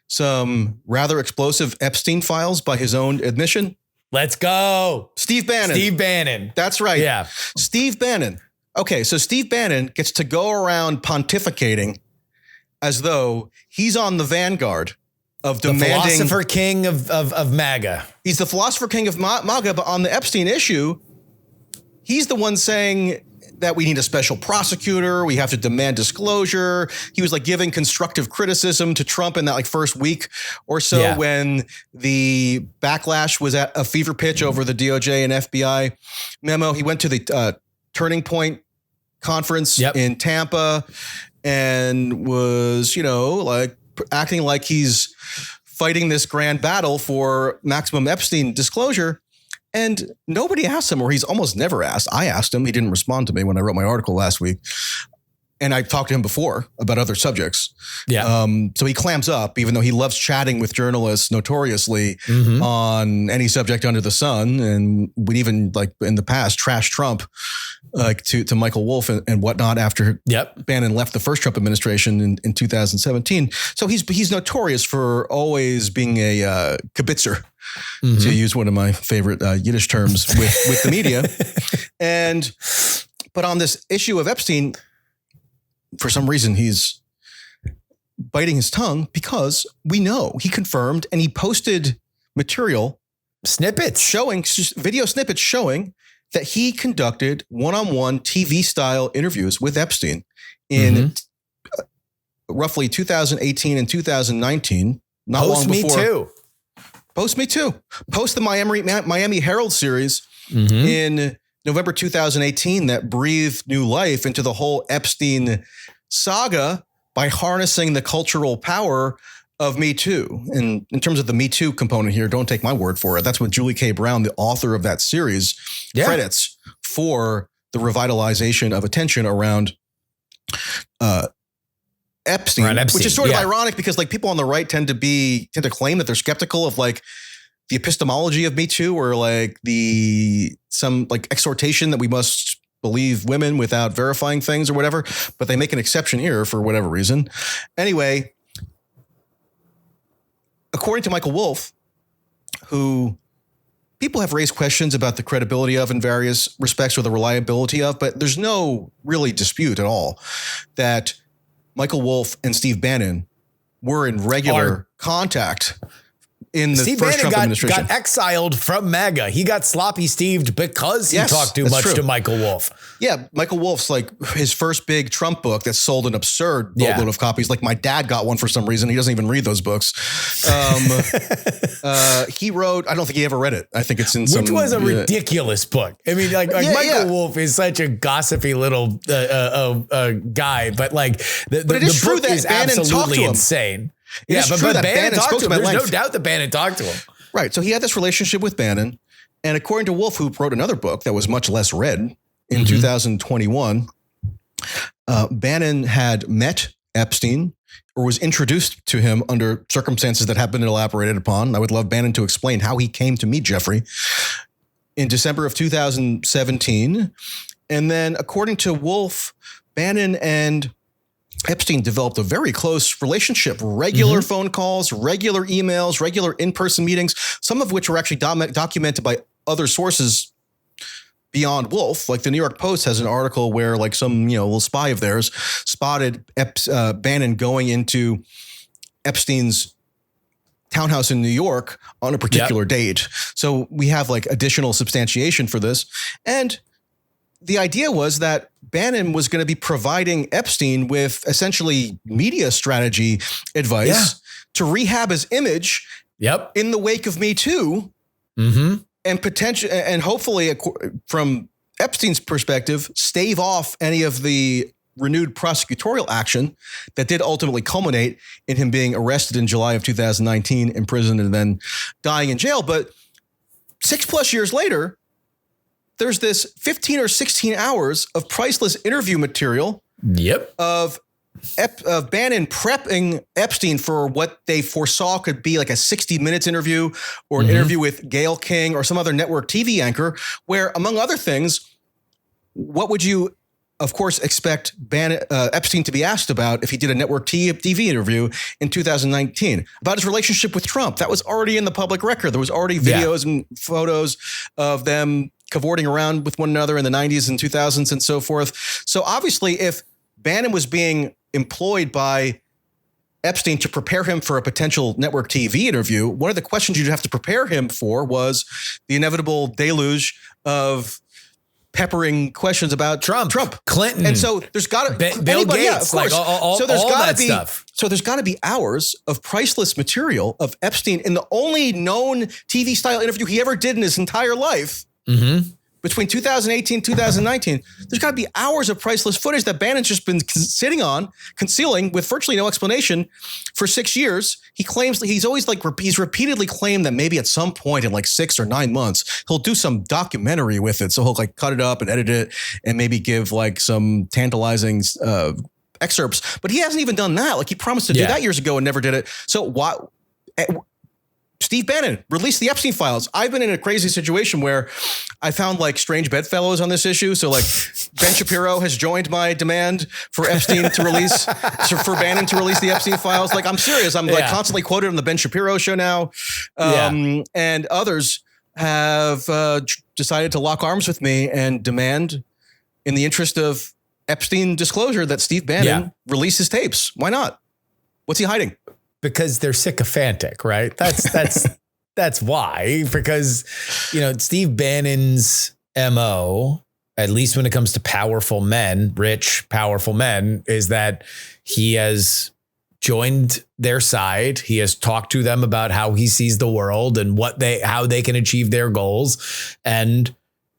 some rather explosive Epstein files by his own admission? Let's go. Steve Bannon. That's right. Yeah. Steve Bannon. Okay, so Steve Bannon gets to go around pontificating as though he's on the vanguard of demanding. The philosopher king of MAGA. He's the philosopher king of MAGA, but on the Epstein issue, he's the one saying that we need a special prosecutor. We have to demand disclosure. He was like giving constructive criticism to Trump in that like first week or so when the backlash was at a fever pitch over the DOJ and FBI memo. He went to the Turning Point conference in Tampa and was, like acting like he's fighting this grand battle for maximum Epstein disclosure. And nobody asked him, or he's almost never asked. I asked him. He didn't respond to me when I wrote my article last week. And I talked to him before about other subjects. Yeah. So he clams up, even though he loves chatting with journalists notoriously on any subject under the sun. And we'd even, like in the past, trash Trump like to Michael Wolff and whatnot after Bannon left the first Trump administration in 2017. So he's notorious for always being a kibitzer, to use one of my favorite Yiddish terms with the media. But on this issue of Epstein, for some reason, he's biting his tongue because we know he confirmed and he posted material snippets video snippets showing that he conducted one-on-one TV style interviews with Epstein in roughly 2018 and 2019. Not long before. Post Me Too. Post the Miami Herald series in November 2018 that breathed new life into the whole Epstein saga by harnessing the cultural power of Me Too. And in terms of the Me Too component here, don't take my word for it. That's what Julie K. Brown, the author of that series, credits for the revitalization of attention around Epstein, which is sort of ironic because like people on the right tend to claim that they're skeptical of like the epistemology of Me Too or like some like exhortation that we must believe women without verifying things or whatever, but they make an exception here for whatever reason. Anyway, according to Michael Wolff, who people have raised questions about the credibility of in various respects or the reliability of, but there's no really dispute at all that Michael Wolff and Steve Bannon were in regular contact in the first Trump administration. Got exiled from MAGA. He got sloppy Steved because he talked too much to Michael Wolff. Yeah, Michael Wolff's like his first big Trump book that sold an absurd boatload of copies. Like my dad got one for some reason. He doesn't even read those books. He wrote, I don't think he ever read it. I think it's in some... Which was a ridiculous book. I mean, like Michael Wolff is such a gossipy little guy, but like the book is absolutely insane. But Bannon talked to him. There's no doubt that Bannon talked to him. Right. So he had this relationship with Bannon. And according to Wolff, who wrote another book that was much less read in 2021, Bannon had met Epstein or was introduced to him under circumstances that have been elaborated upon. I would love Bannon to explain how he came to meet Jeffrey in December of 2017. And then according to Wolff, Bannon and Epstein developed a very close relationship, regular phone calls, regular emails, regular in-person meetings, some of which were actually documented by other sources beyond Wolff. Like the New York Post has an article where like some, little spy of theirs spotted Bannon going into Epstein's townhouse in New York on a particular date. So we have like additional substantiation for this. And the idea was that Bannon was going to be providing Epstein with essentially media strategy advice to rehab his image in the wake of Me Too and hopefully from Epstein's perspective, stave off any of the renewed prosecutorial action that did ultimately culminate in him being arrested in July of 2019, imprisoned, and then dying in jail. But 6+ years later, there's this 15 or 16 hours of priceless interview material of Bannon prepping Epstein for what they foresaw could be like a 60 minutes interview or an interview with Gayle King or some other network TV anchor, where, among other things, what would you, of course, expect Epstein to be asked about if he did a network TV interview in 2019 about his relationship with Trump? That was already in the public record. There was already videos and photos of them cavorting around with one another in the 90s and 2000s and so forth. So obviously, if Bannon was being employed by Epstein to prepare him for a potential network TV interview, one of the questions you'd have to prepare him for was the inevitable deluge of peppering questions about Trump, Clinton. And so there's got to Bill Gates, of course. like all that stuff. So there's got to be hours of priceless material of Epstein in the only known TV style interview he ever did in his entire life. Between 2018 and 2019, there's got to be hours of priceless footage that Bannon's just been sitting on, concealing with virtually no explanation for 6 years. He claims that he's repeatedly claimed that maybe at some point in like 6 or 9 months, he'll do some documentary with it. So he'll like cut it up and edit it and maybe give like some tantalizing excerpts. But he hasn't even done that. Like he promised to do that years ago and never did it. So why? Steve Bannon released the Epstein files. I've been in a crazy situation where I found like strange bedfellows on this issue. So like Ben Shapiro has joined my demand for Epstein to release, for Bannon to release the Epstein files. Like I'm serious. I'm like constantly quoted on the Ben Shapiro show now. And others have decided to lock arms with me and demand, in the interest of Epstein disclosure, that Steve Bannon release his tapes. Why not? What's he hiding? Because they're sycophantic, right? That's why. Because Steve Bannon's MO, at least when it comes to powerful men, rich, powerful men, is that he has joined their side. He has talked to them about how he sees the world and how they can achieve their goals. And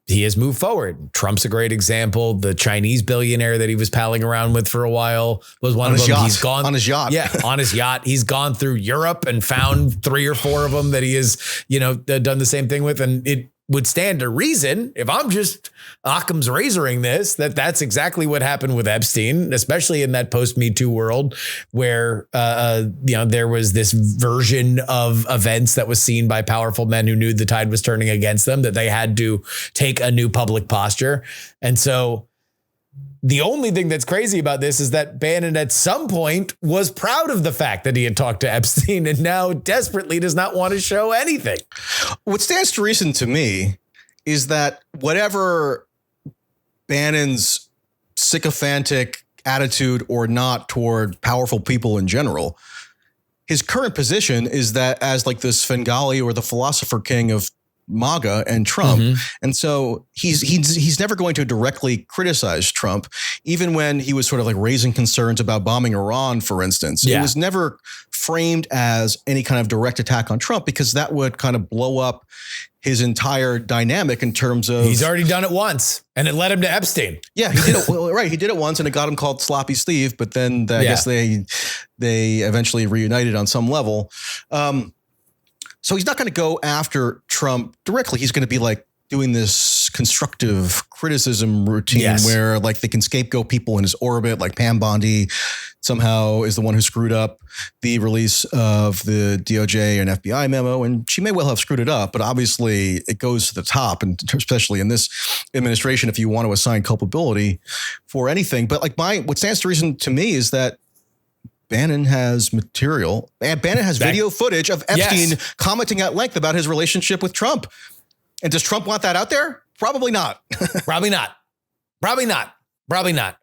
he has moved forward. Trump's a great example. The Chinese billionaire that he was palling around with for a while was one of them. Yacht. He's gone on his yacht. Yeah, on his yacht. He's gone through Europe and found 3 or 4 of them that he has, done the same thing with. And it would stand to reason, if I'm just Occam's razoring this, that's exactly what happened with Epstein, especially in that post-Me Too world where, there was this version of events that was seen by powerful men who knew the tide was turning against them, that they had to take a new public posture. And so the only thing that's crazy about this is that Bannon at some point was proud of the fact that he had talked to Epstein and now desperately does not want to show anything. What stands to reason to me is that whatever Bannon's sycophantic attitude or not toward powerful people in general, his current position is that as like the Svengali or the philosopher king of MAGA and Trump. Mm-hmm. And so he's never going to directly criticize Trump, even when he was sort of like raising concerns about bombing Iran, for instance. Yeah. It was never framed as any kind of direct attack on Trump because that would kind of blow up his entire dynamic in terms of... He's already done it once and it led him to Epstein. Yeah, he did it. Well, right. He did it once and it got him called Sloppy Steve, but then I guess they eventually reunited on some level. So he's not going to go after Trump directly. He's going to be like doing this constructive criticism routine where like they can scapegoat people in his orbit, like Pam Bondi somehow is the one who screwed up the release of the DOJ and FBI memo. And she may well have screwed it up, but obviously it goes to the top, and especially in this administration, if you want to assign culpability for anything. But like what stands to reason to me is that Bannon has material, and Bannon has video footage of Epstein commenting at length about his relationship with Trump. And does Trump want that out there? Probably not. Probably not.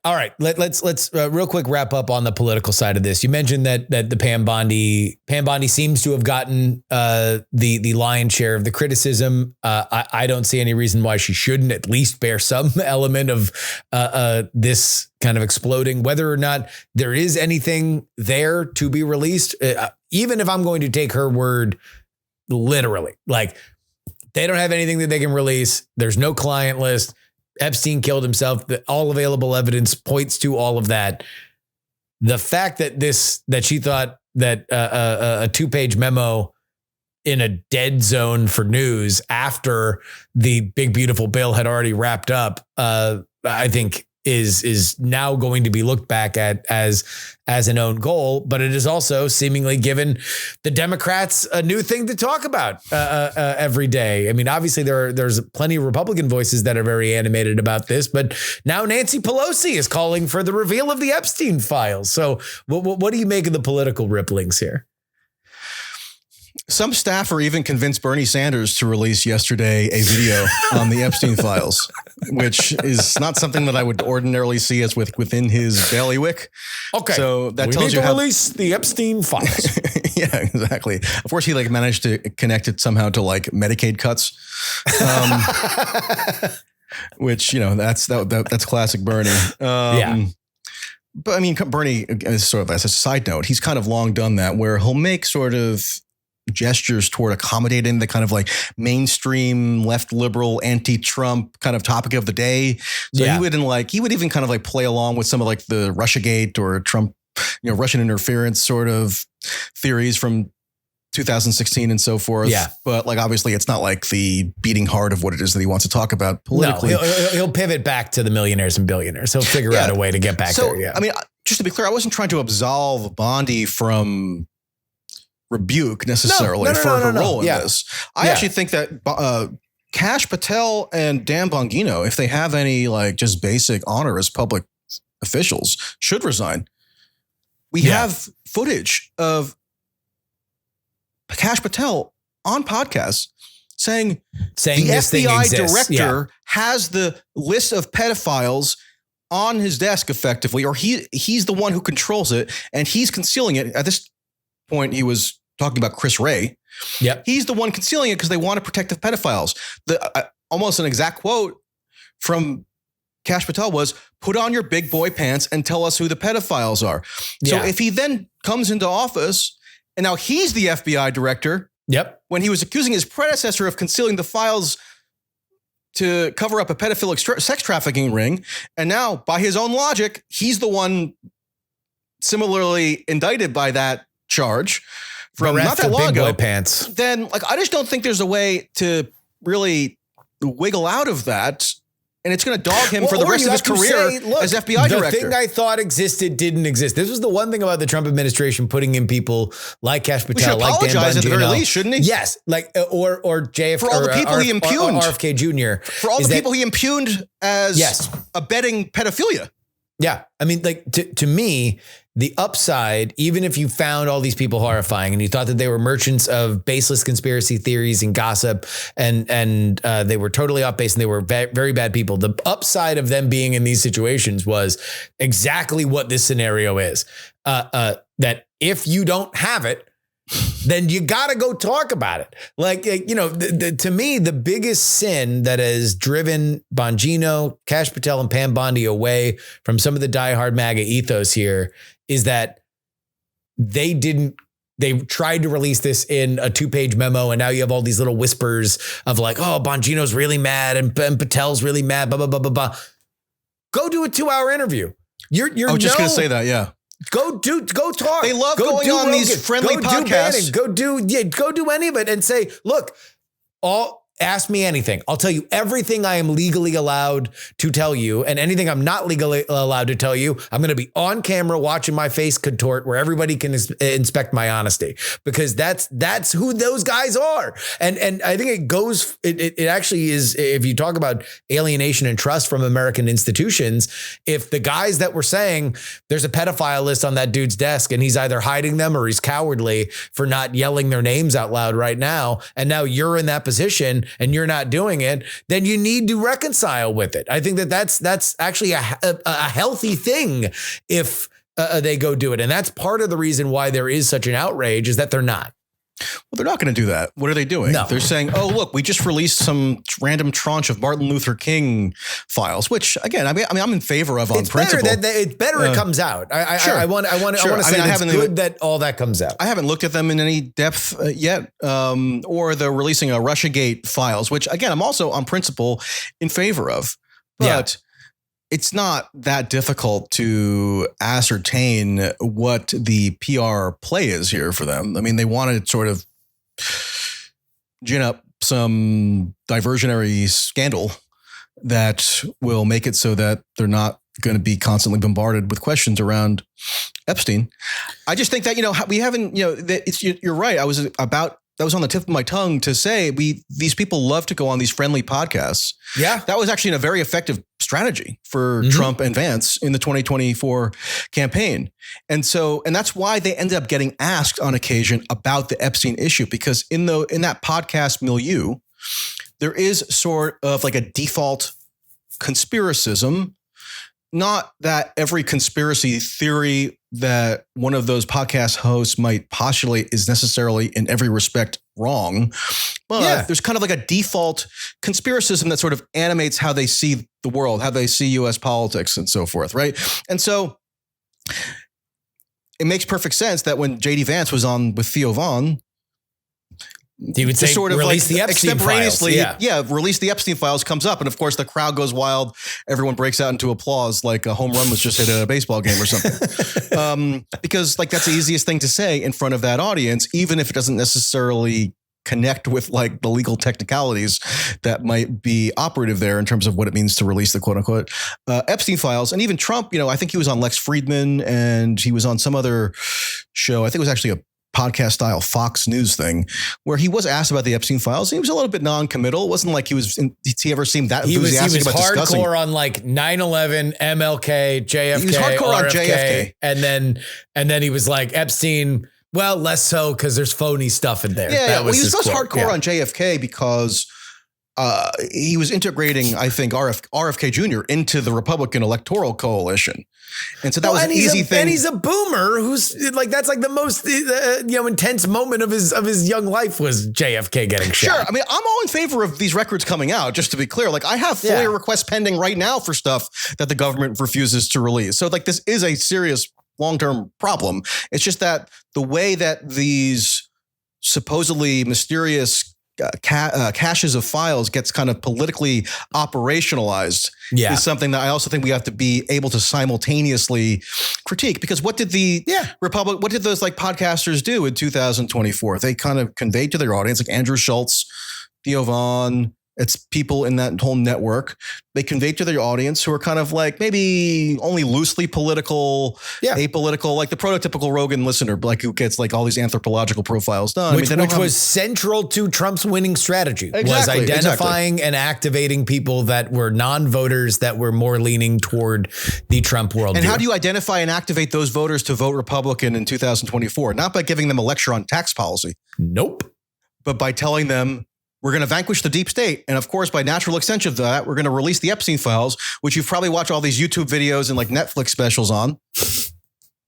All right, let's real quick wrap up on the political side of this. You mentioned that the Pam Bondi seems to have gotten the lion's share of the criticism. I don't see any reason why she shouldn't at least bear some element of this kind of exploding, whether or not there is anything there to be released. Even if I'm going to take her word literally, like they don't have anything that they can release. There's no client list. Epstein killed himself. All available evidence points to all of that. The fact that she thought that a 2-page memo in a dead zone for news after the big, beautiful bill had already wrapped up, I think is now going to be looked back at as an own goal, but it is also seemingly given the Democrats a new thing to talk about every day. I mean, obviously there's plenty of Republican voices that are very animated about this, but now Nancy Pelosi is calling for the reveal of the Epstein files. So what do you make of the political ripplings here? Some staffer even convinced Bernie Sanders to release yesterday a video on the Epstein files, which is not something that I would ordinarily see as within his bailiwick. Okay, so that tells you how release the Epstein files. Yeah, exactly. Of course, he managed to connect it somehow to Medicaid cuts, which that's classic Bernie. Yeah. But I mean, Bernie, sort of as a side note, he's kind of long done that, where he'll make sort of gestures toward accommodating the kind of mainstream left liberal anti-Trump kind of topic of the day. So he would even kind of play along with some of the Russiagate or Trump, Russian interference sort of theories from 2016 and so forth. Yeah. But obviously it's not the beating heart of what it is that he wants to talk about politically. No, he'll pivot back to the millionaires and billionaires. He'll figure out a way to get back there. Yeah. I mean, just to be clear, I wasn't trying to absolve Bondi from rebuke necessarily for her role in this. I actually think that Kash Patel and Dan Bongino, if they have any just basic honor as public officials, should resign. We have footage of Kash Patel on podcasts saying the FBI director has the list of pedophiles on his desk effectively, or he's the one who controls it and he's concealing it. At this point, he was talking about Chris Wray. Yep. He's the one concealing it because they want to protect the pedophiles. Almost an exact quote from Kash Patel was, put on your big boy pants and tell us who the pedophiles are. So if he then comes into office and now he's the FBI director, when he was accusing his predecessor of concealing the files to cover up a pedophilic sex trafficking ring, and now by his own logic, he's the one similarly indicted by that charge from not that long ago. Pants. Then, like, I just don't think there's a way to really wiggle out of that. And it's going to dog him for the rest of his career as FBI director. The thing I thought existed didn't exist. This was the one thing about the Trump administration putting in people like Kash Patel, like Dan Bongino. At the very least, shouldn't he? Yes, like or JFK for all the people he impugned, RFK Jr. For all the people he impugned as abetting pedophilia. Yeah, I mean, like to me, the upside, even if you found all these people horrifying and you thought that they were merchants of baseless conspiracy theories and gossip and they were totally off base and they were very bad people, the upside of them being in these situations was exactly what this scenario is. That if you don't have it, then you got to go talk about it. Like, you know, to me, the biggest sin that has driven Bongino, Kash Patel, and Pam Bondi away from some of the diehard MAGA ethos here is that they tried to release this in a 2-page memo. And now you have all these little whispers of like, oh, Bongino's really mad and Patel's really mad, blah, blah, blah, blah, blah. Go do a 2-hour interview. I was just going to say that. Yeah. Go talk. They love going on these friendly podcasts. Go do any of it and say, look, ask me anything. I'll tell you everything I am legally allowed to tell you, and anything I'm not legally allowed to tell you, I'm going to be on camera watching my face contort where everybody can inspect my honesty, because that's who those guys are. And I think it actually is, if you talk about alienation and trust from American institutions, if the guys that were saying there's a pedophile list on that dude's desk and he's either hiding them or he's cowardly for not yelling their names out loud right now, and now you're in that position and you're not doing it, then you need to reconcile with it. I think that's actually a healthy thing if they go do it. And that's part of the reason why there is such an outrage, is that they're not. Well, they're not going to do that. What are they doing? No. They're saying, oh, look, we just released some random tranche of Martin Luther King files, which, again, I mean, I'm in favor of on principle. It's better it comes out. I want to say it's good that all that comes out. I haven't looked at them in any depth yet, or the releasing a Russiagate files, which, again, I'm also on principle in favor of. But it's not that difficult to ascertain what the PR play is here for them. I mean, they want to sort of gin up some diversionary scandal that will make it so that they're not going to be constantly bombarded with questions around Epstein. I just think that, we haven't, you're right. That was on the tip of my tongue to say these people love to go on these friendly podcasts. Yeah. That was actually a very effective strategy for Trump and Vance in the 2024 campaign. And that's why they ended up getting asked on occasion about the Epstein issue, because in that podcast milieu, there is sort of like a default conspiracism. Not that every conspiracy theory that one of those podcast hosts might postulate is necessarily in every respect wrong, but there's kind of like a default conspiracism that sort of animates how they see the world, how they see U.S. politics and so forth, right? And so it makes perfect sense that when J.D. Vance was on with Theo Vaughn, he would say, sort of release the Epstein files. Release the Epstein files comes up. And of course, the crowd goes wild. Everyone breaks out into applause like a home run was just hit at a baseball game or something. Because that's the easiest thing to say in front of that audience, even if it doesn't necessarily connect with like the legal technicalities that might be operative there in terms of what it means to release the quote unquote Epstein files. And even Trump, I think he was on Lex Friedman and he was on some other show. I think it was actually a podcast style Fox News thing where he was asked about the Epstein files. And he was a little bit non-committal. It wasn't like he ever seemed that enthusiastic about discussing. He was hardcore on like 9/11, MLK, JFK. He was hardcore on JFK. And then he was like Epstein. Well, less so because there's phony stuff in there. Yeah, he was less hardcore on JFK because he was integrating, I think, RFK Jr. into the Republican electoral coalition. And so that was an easy thing. And he's a boomer who's like, that's like the most, intense moment of his young life was JFK getting shot. Sure. I mean, I'm all in favor of these records coming out, just to be clear. Like, I have FOIA requests pending right now for stuff that the government refuses to release. So like, this is a serious long-term problem. It's just that the way that these supposedly mysterious caches of files gets kind of politically operationalized is something that I also think we have to be able to simultaneously critique. Because what did the what did those like podcasters do in 2024? They kind of conveyed to their audience, like Andrew Schultz, Theo Vaughn, it's people in that whole network. They convey to their audience who are kind of like maybe only loosely political, apolitical, like the prototypical Rogan listener, like who gets like all these anthropological profiles done. Which was central to Trump's winning strategy, was identifying and activating people that were non-voters that were more leaning toward the Trump worldview. And how do you identify and activate those voters to vote Republican in 2024? Not by giving them a lecture on tax policy. Nope. But by telling them, we're going to vanquish the deep state. And of course, by natural extension of that, we're going to release the Epstein files, which you've probably watched all these YouTube videos and like Netflix specials on.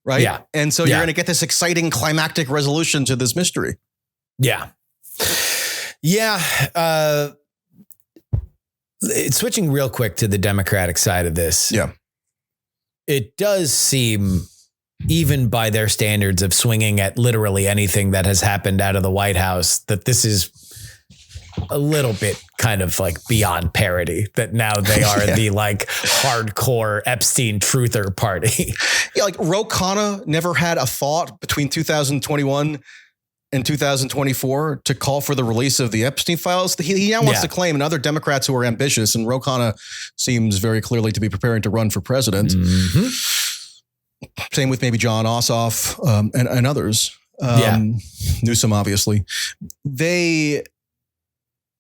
Right. Yeah. And so you're going to get this exciting climactic resolution to this mystery. Yeah. Yeah. Switching real quick to the Democratic side of this. Yeah. It does seem, even by their standards of swinging at literally anything that has happened out of the White House, that this is a little bit kind of like beyond parody, that now they are the like hardcore Epstein truther party. Yeah. Like Ro Khanna never had a thought between 2021 and 2024 to call for the release of the Epstein files. He now wants to claim, and other Democrats who are ambitious, and Ro Khanna seems very clearly to be preparing to run for president. Mm-hmm. Same with maybe John Ossoff and others. Newsom, obviously. They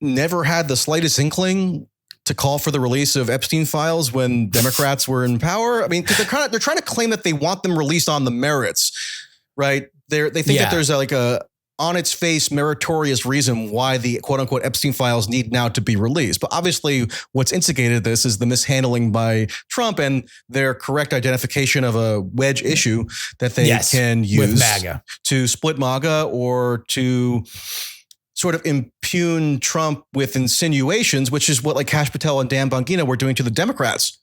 never had the slightest inkling to call for the release of Epstein files when Democrats were in power. I mean, because they're trying to claim that they want them released on the merits, right? They think that there's like a on its face meritorious reason why the quote unquote Epstein files need now to be released. But obviously what's instigated this is the mishandling by Trump and their correct identification of a wedge issue that they can use with MAGA to split MAGA or to sort of impugn Trump with insinuations, which is what like Kash Patel and Dan Bongino were doing to the Democrats.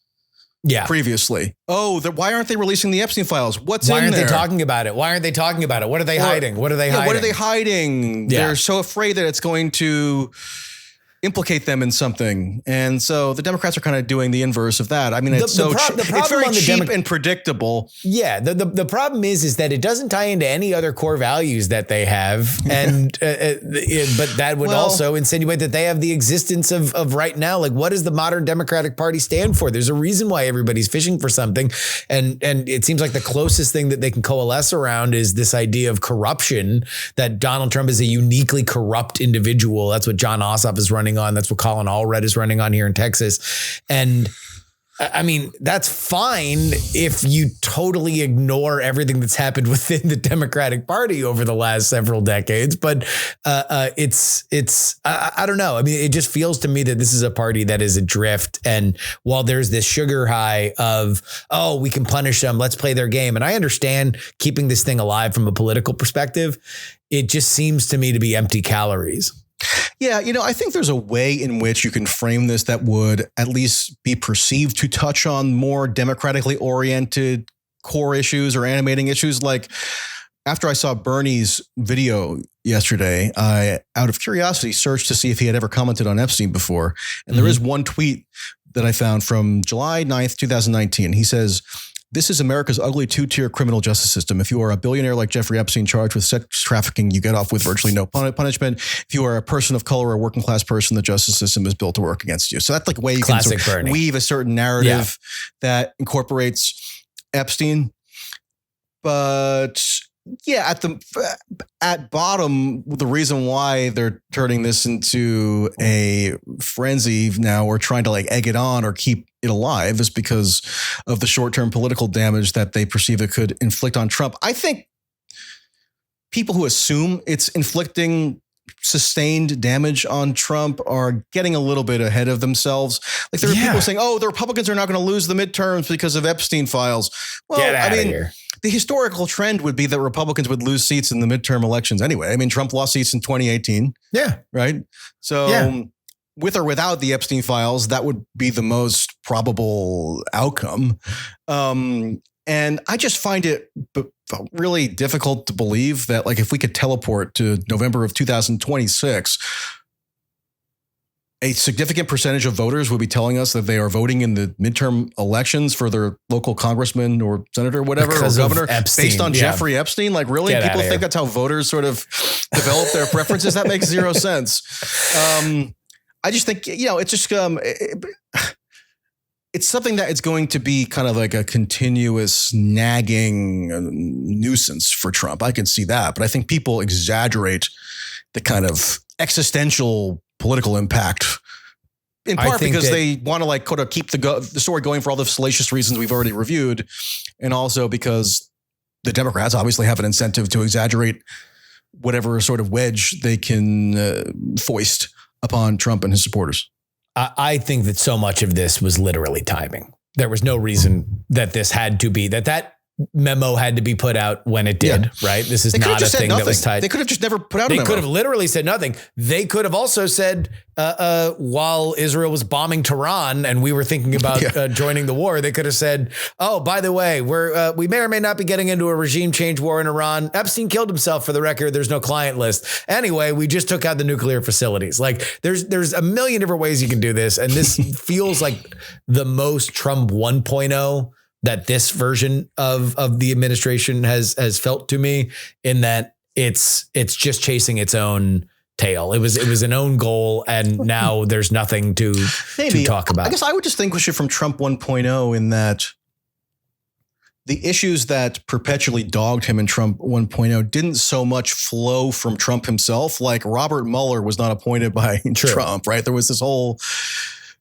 Previously. Why aren't they releasing the Epstein files? Why aren't they talking about it? Why aren't they talking about it? What are they hiding? What are they hiding? They're so afraid that it's going to implicate them in something. And so the Democrats are kind of doing the inverse of that. I mean, it's very cheap and predictable. Yeah. The problem is that it doesn't tie into any other core values that they have. And, but that would also insinuate that they have the existence of right now. Like, what does the modern Democratic Party stand for? There's a reason why everybody's fishing for something. And it seems like the closest thing that they can coalesce around is this idea of corruption, that Donald Trump is a uniquely corrupt individual. That's what John Ossoff is running on. That's what Colin Allred is running on here in Texas. And I mean, that's fine if you totally ignore everything that's happened within the Democratic Party over the last several decades. But I don't know. I mean, it just feels to me that this is a party that is adrift. And while there's this sugar high of, we can punish them, let's play their game. And I understand keeping this thing alive from a political perspective. It just seems to me to be empty calories. Yeah, I think there's a way in which you can frame this that would at least be perceived to touch on more democratically oriented core issues or animating issues. Like after I saw Bernie's video yesterday, I, out of curiosity, searched to see if he had ever commented on Epstein before. And there is one tweet that I found from July 9th, 2019. He says, "This is America's ugly two-tier criminal justice system. If you are a billionaire like Jeffrey Epstein charged with sex trafficking, you get off with virtually no punishment. If you are a person of color or a working class person, the justice system is built to work against you." So that's like a way you can sort of weave a certain narrative that incorporates Epstein. But yeah, at bottom, the reason why they're turning this into a frenzy now or trying to like egg it on or keep it alive is because of the short-term political damage that they perceive it could inflict on Trump. I think people who assume it's inflicting sustained damage on Trump are getting a little bit ahead of themselves. Like there are people saying, oh, the Republicans are not going to lose the midterms because of Epstein files. Well, Get out of here. The historical trend would be that Republicans would lose seats in the midterm elections anyway. I mean, Trump lost seats in 2018. Yeah. Right. So with or without the Epstein files, that would be the most probable outcome. And I just find it really difficult to believe that, like, if we could teleport to November of 2026, a significant percentage of voters would be telling us that they are voting in the midterm elections for their local congressman or senator, or whatever, because or governor, Epstein, based on Jeffrey Epstein. Like, really? People think that's how voters sort of develop their preferences? That makes zero sense. I just think, it's just it's something that it's going to be kind of like a continuous nagging nuisance for Trump. I can see that, but I think people exaggerate the kind of existential political impact, in part because they want to like kind of keep the story going for all the salacious reasons we've already reviewed, and also because the Democrats obviously have an incentive to exaggerate whatever sort of wedge they can foist upon Trump and his supporters. I think that so much of this was literally timing. There was no reason that this had to be that memo had to be put out when it did, right? This is not a thing that was tied. They could have just never put out a memo. They could have literally said nothing. They could have also said, while Israel was bombing Tehran and we were thinking about joining the war, they could have said, oh, by the way, we may or may not be getting into a regime change war in Iran. Epstein killed himself, for the record. There's no client list. Anyway, we just took out the nuclear facilities. Like there's a million different ways you can do this. And this feels like the most Trump 1.0 that this version of the administration has felt to me, in that it's just chasing its own tail. It was an own goal, and now there's nothing to talk about. I guess I would distinguish it from Trump 1.0 in that the issues that perpetually dogged him in Trump 1.0 didn't so much flow from Trump himself. Like Robert Mueller was not appointed by Trump, right? There was this whole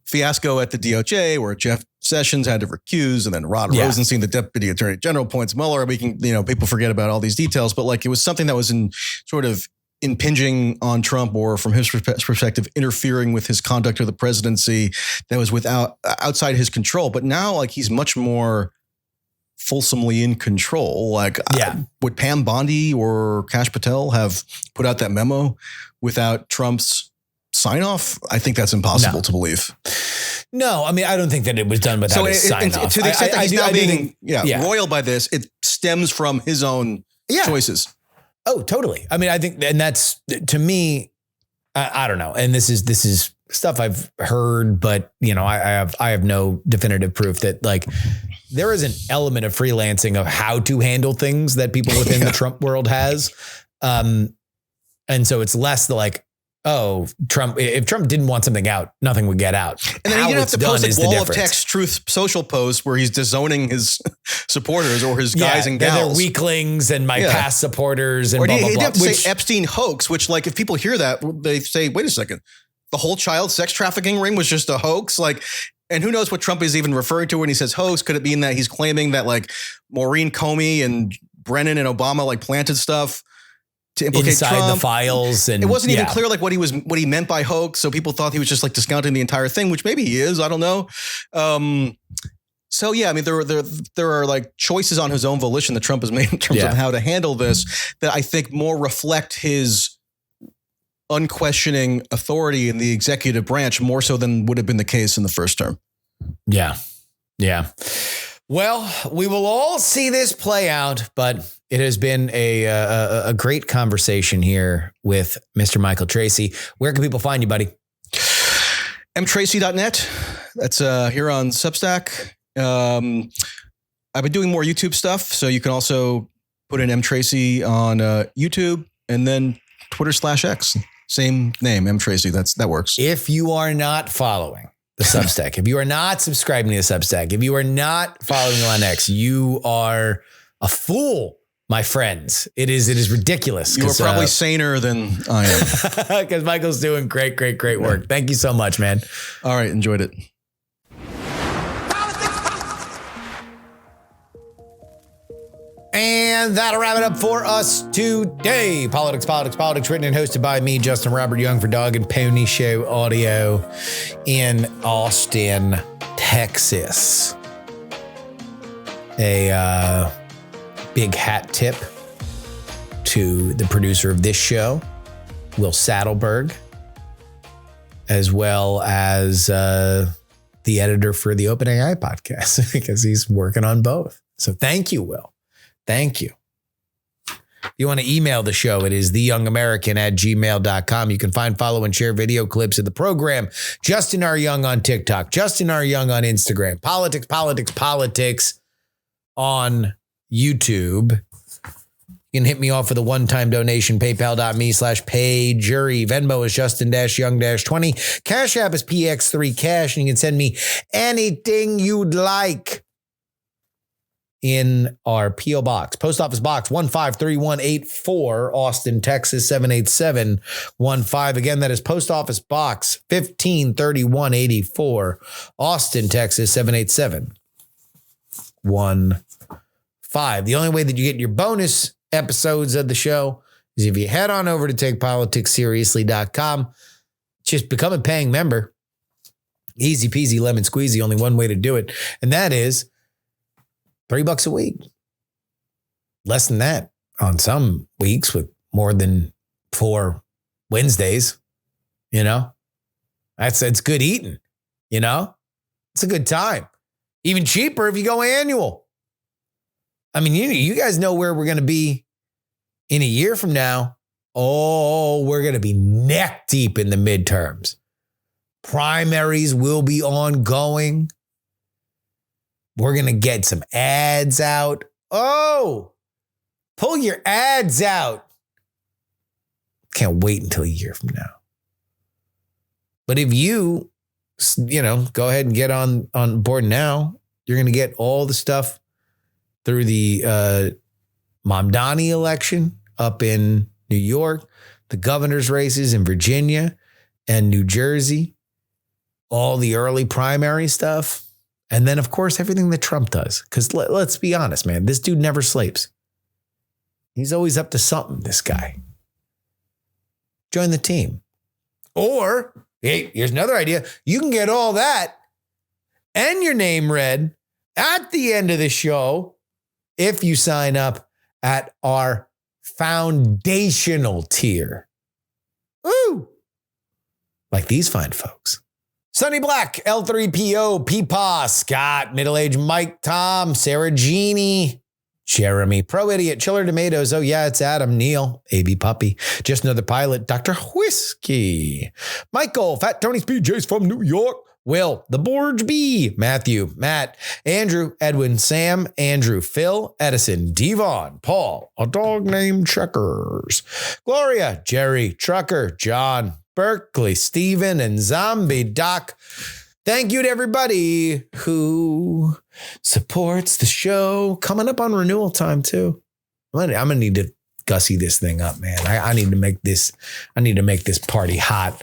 fiasco at the DOJ where Jeff Sessions had to recuse, and then Rod Rosenstein, the deputy attorney general, appoints Mueller. We can, people forget about all these details, but like it was something that was sort of impinging on Trump, or from his perspective, interfering with his conduct of the presidency that was outside his control. But now, like, he's much more fulsomely in control. Like, would Pam Bondi or Kash Patel have put out that memo without Trump's sign off? I think that's impossible to believe. No, I mean, I don't think that it was done without a sign off. To the extent that he's now being roiled by this, it stems from his own choices. Oh, totally. I mean, I think, and that's, to me, I don't know. And this is stuff I've heard, but I have no definitive proof that, like, there is an element of freelancing of how to handle things that people within the Trump world has. And so it's less the like, oh, Trump, if Trump didn't want something out, nothing would get out. And then you don't have to post a wall of text truth social posts where he's disowning his supporters or his guys and gals. They're weaklings and my past supporters and or blah, blah, blah. He have to say Epstein hoax, which, like, if people hear that, they say, wait a second, the whole child sex trafficking ring was just a hoax? Like, and who knows what Trump is even referring to when he says hoax? Could it mean that he's claiming that, like, Maureen Comey and Brennan and Obama, like, planted stuff to implicate inside Trump? The files? And it wasn't even clear, like, what he meant by hoax. So people thought he was just, like, discounting the entire thing, which maybe he is. I don't know. So, I mean, there are like choices on his own volition that Trump has made in terms of how to handle this that I think more reflect his unquestioning authority in the executive branch, more so than would have been the case in the first term. Yeah. Well, we will all see this play out, but it has been a great conversation here with Mr. Michael Tracey. Where can people find you, buddy? mtracy.net. That's here on Substack. I've been doing more YouTube stuff, so you can also put in mtracy on YouTube, and then Twitter/X. Same name, mtracy. That works. If you are not following the Substack, if you are not subscribing to the Substack, if you are not following on X, you are a fool, my friends. It is ridiculous. You are probably saner than I am. Because Michael's doing great work. Thank you so much, man. All right. Enjoyed it. And And that'll wrap it up for us today. Politics, written and hosted by me, Justin Robert Young, for Dog and Pony Show Audio in Austin, Texas. A big hat tip to the producer of this show, Will Saddleberg, as well as the editor for the OpenAI podcast, because he's working on both. So thank you, Will. Thank you. If you want to email the show, it is theyoungamerican@gmail.com. You can find, follow, and share video clips of the program. Justin R. Young on TikTok. Justin R. Young on Instagram. Politics on YouTube. You can hit me off with a one-time donation, paypal.me/payjury. Venmo is Justin-Young-20. Cash App is PX3Cash, and you can send me anything you'd like in our P.O. Box. Post Office Box 153184, Austin, Texas 78715. Again, that is Post Office Box 153184, Austin, Texas 78715. The only way that you get your bonus episodes of the show is if you head on over to takepoliticsseriously.com. Just become a paying member. Easy peasy lemon squeezy. Only one way to do it, and that is $3 a week. Less than that on some weeks with more than 4 Wednesdays. You know, it's good eating. You know, it's a good time. Even cheaper if you go annual. I mean, you guys know where we're going to be in a year from now. Oh, we're going to be neck deep in the midterms. Primaries will be ongoing. We're going to get some ads out. Oh, pull your ads out. Can't wait until a year from now. But if you go ahead and get on board now, you're going to get all the stuff through the Mamdani election up in New York, the governor's races in Virginia and New Jersey, all the early primary stuff. And then, of course, everything that Trump does. Because let's be honest, man, this dude never sleeps. He's always up to something, this guy. Join the team. Or, hey, here's another idea. You can get all that and your name read at the end of the show if you sign up at our foundational tier. Ooh! Like these fine folks. Sonny Black, L3PO, Peepaw, Scott, Middle-Aged Mike, Tom, Sarah Jeannie, Jeremy, Pro Idiot, Chiller Tomatoes, oh yeah, it's Adam, Neil, AB Puppy, Just Another Pilot, Dr. Whiskey, Michael, Fat Tony's PJs from New York, Will, The Borge B, Matthew, Matt, Andrew, Edwin, Sam, Andrew, Phil, Edison, Devon, Paul, a dog named Checkers, Gloria, Jerry, Trucker, John, Berkeley, Steven, and Zombie Doc. Thank you to everybody who supports the show. Coming up on renewal time too. I'm gonna need to gussy this thing up, man. I need to make this party hot.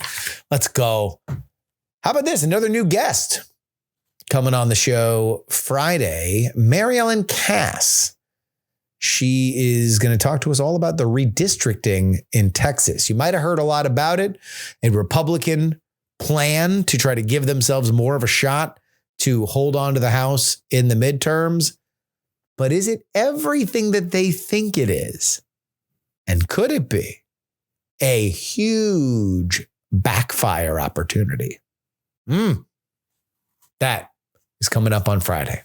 Let's go. How about this? Another new guest coming on the show Friday, Mary Ellen Cass. She is going to talk to us all about the redistricting in Texas. You might have heard a lot about it. A Republican plan to try to give themselves more of a shot to hold on to the House in the midterms. But is it everything that they think it is? And could it be a huge backfire opportunity? That is coming up on Friday.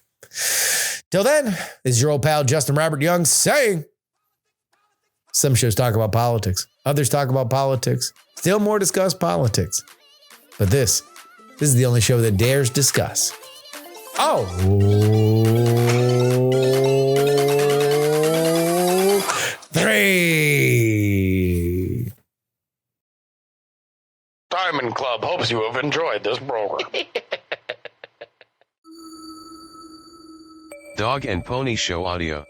Till then, this is your old pal, Justin Robert Young, saying some shows talk about politics. Others talk about politics. Still more discuss politics. But this is the only show that dares discuss. Oh. 3. Diamond Club hopes you have enjoyed this program. Dog and Pony Show Audio.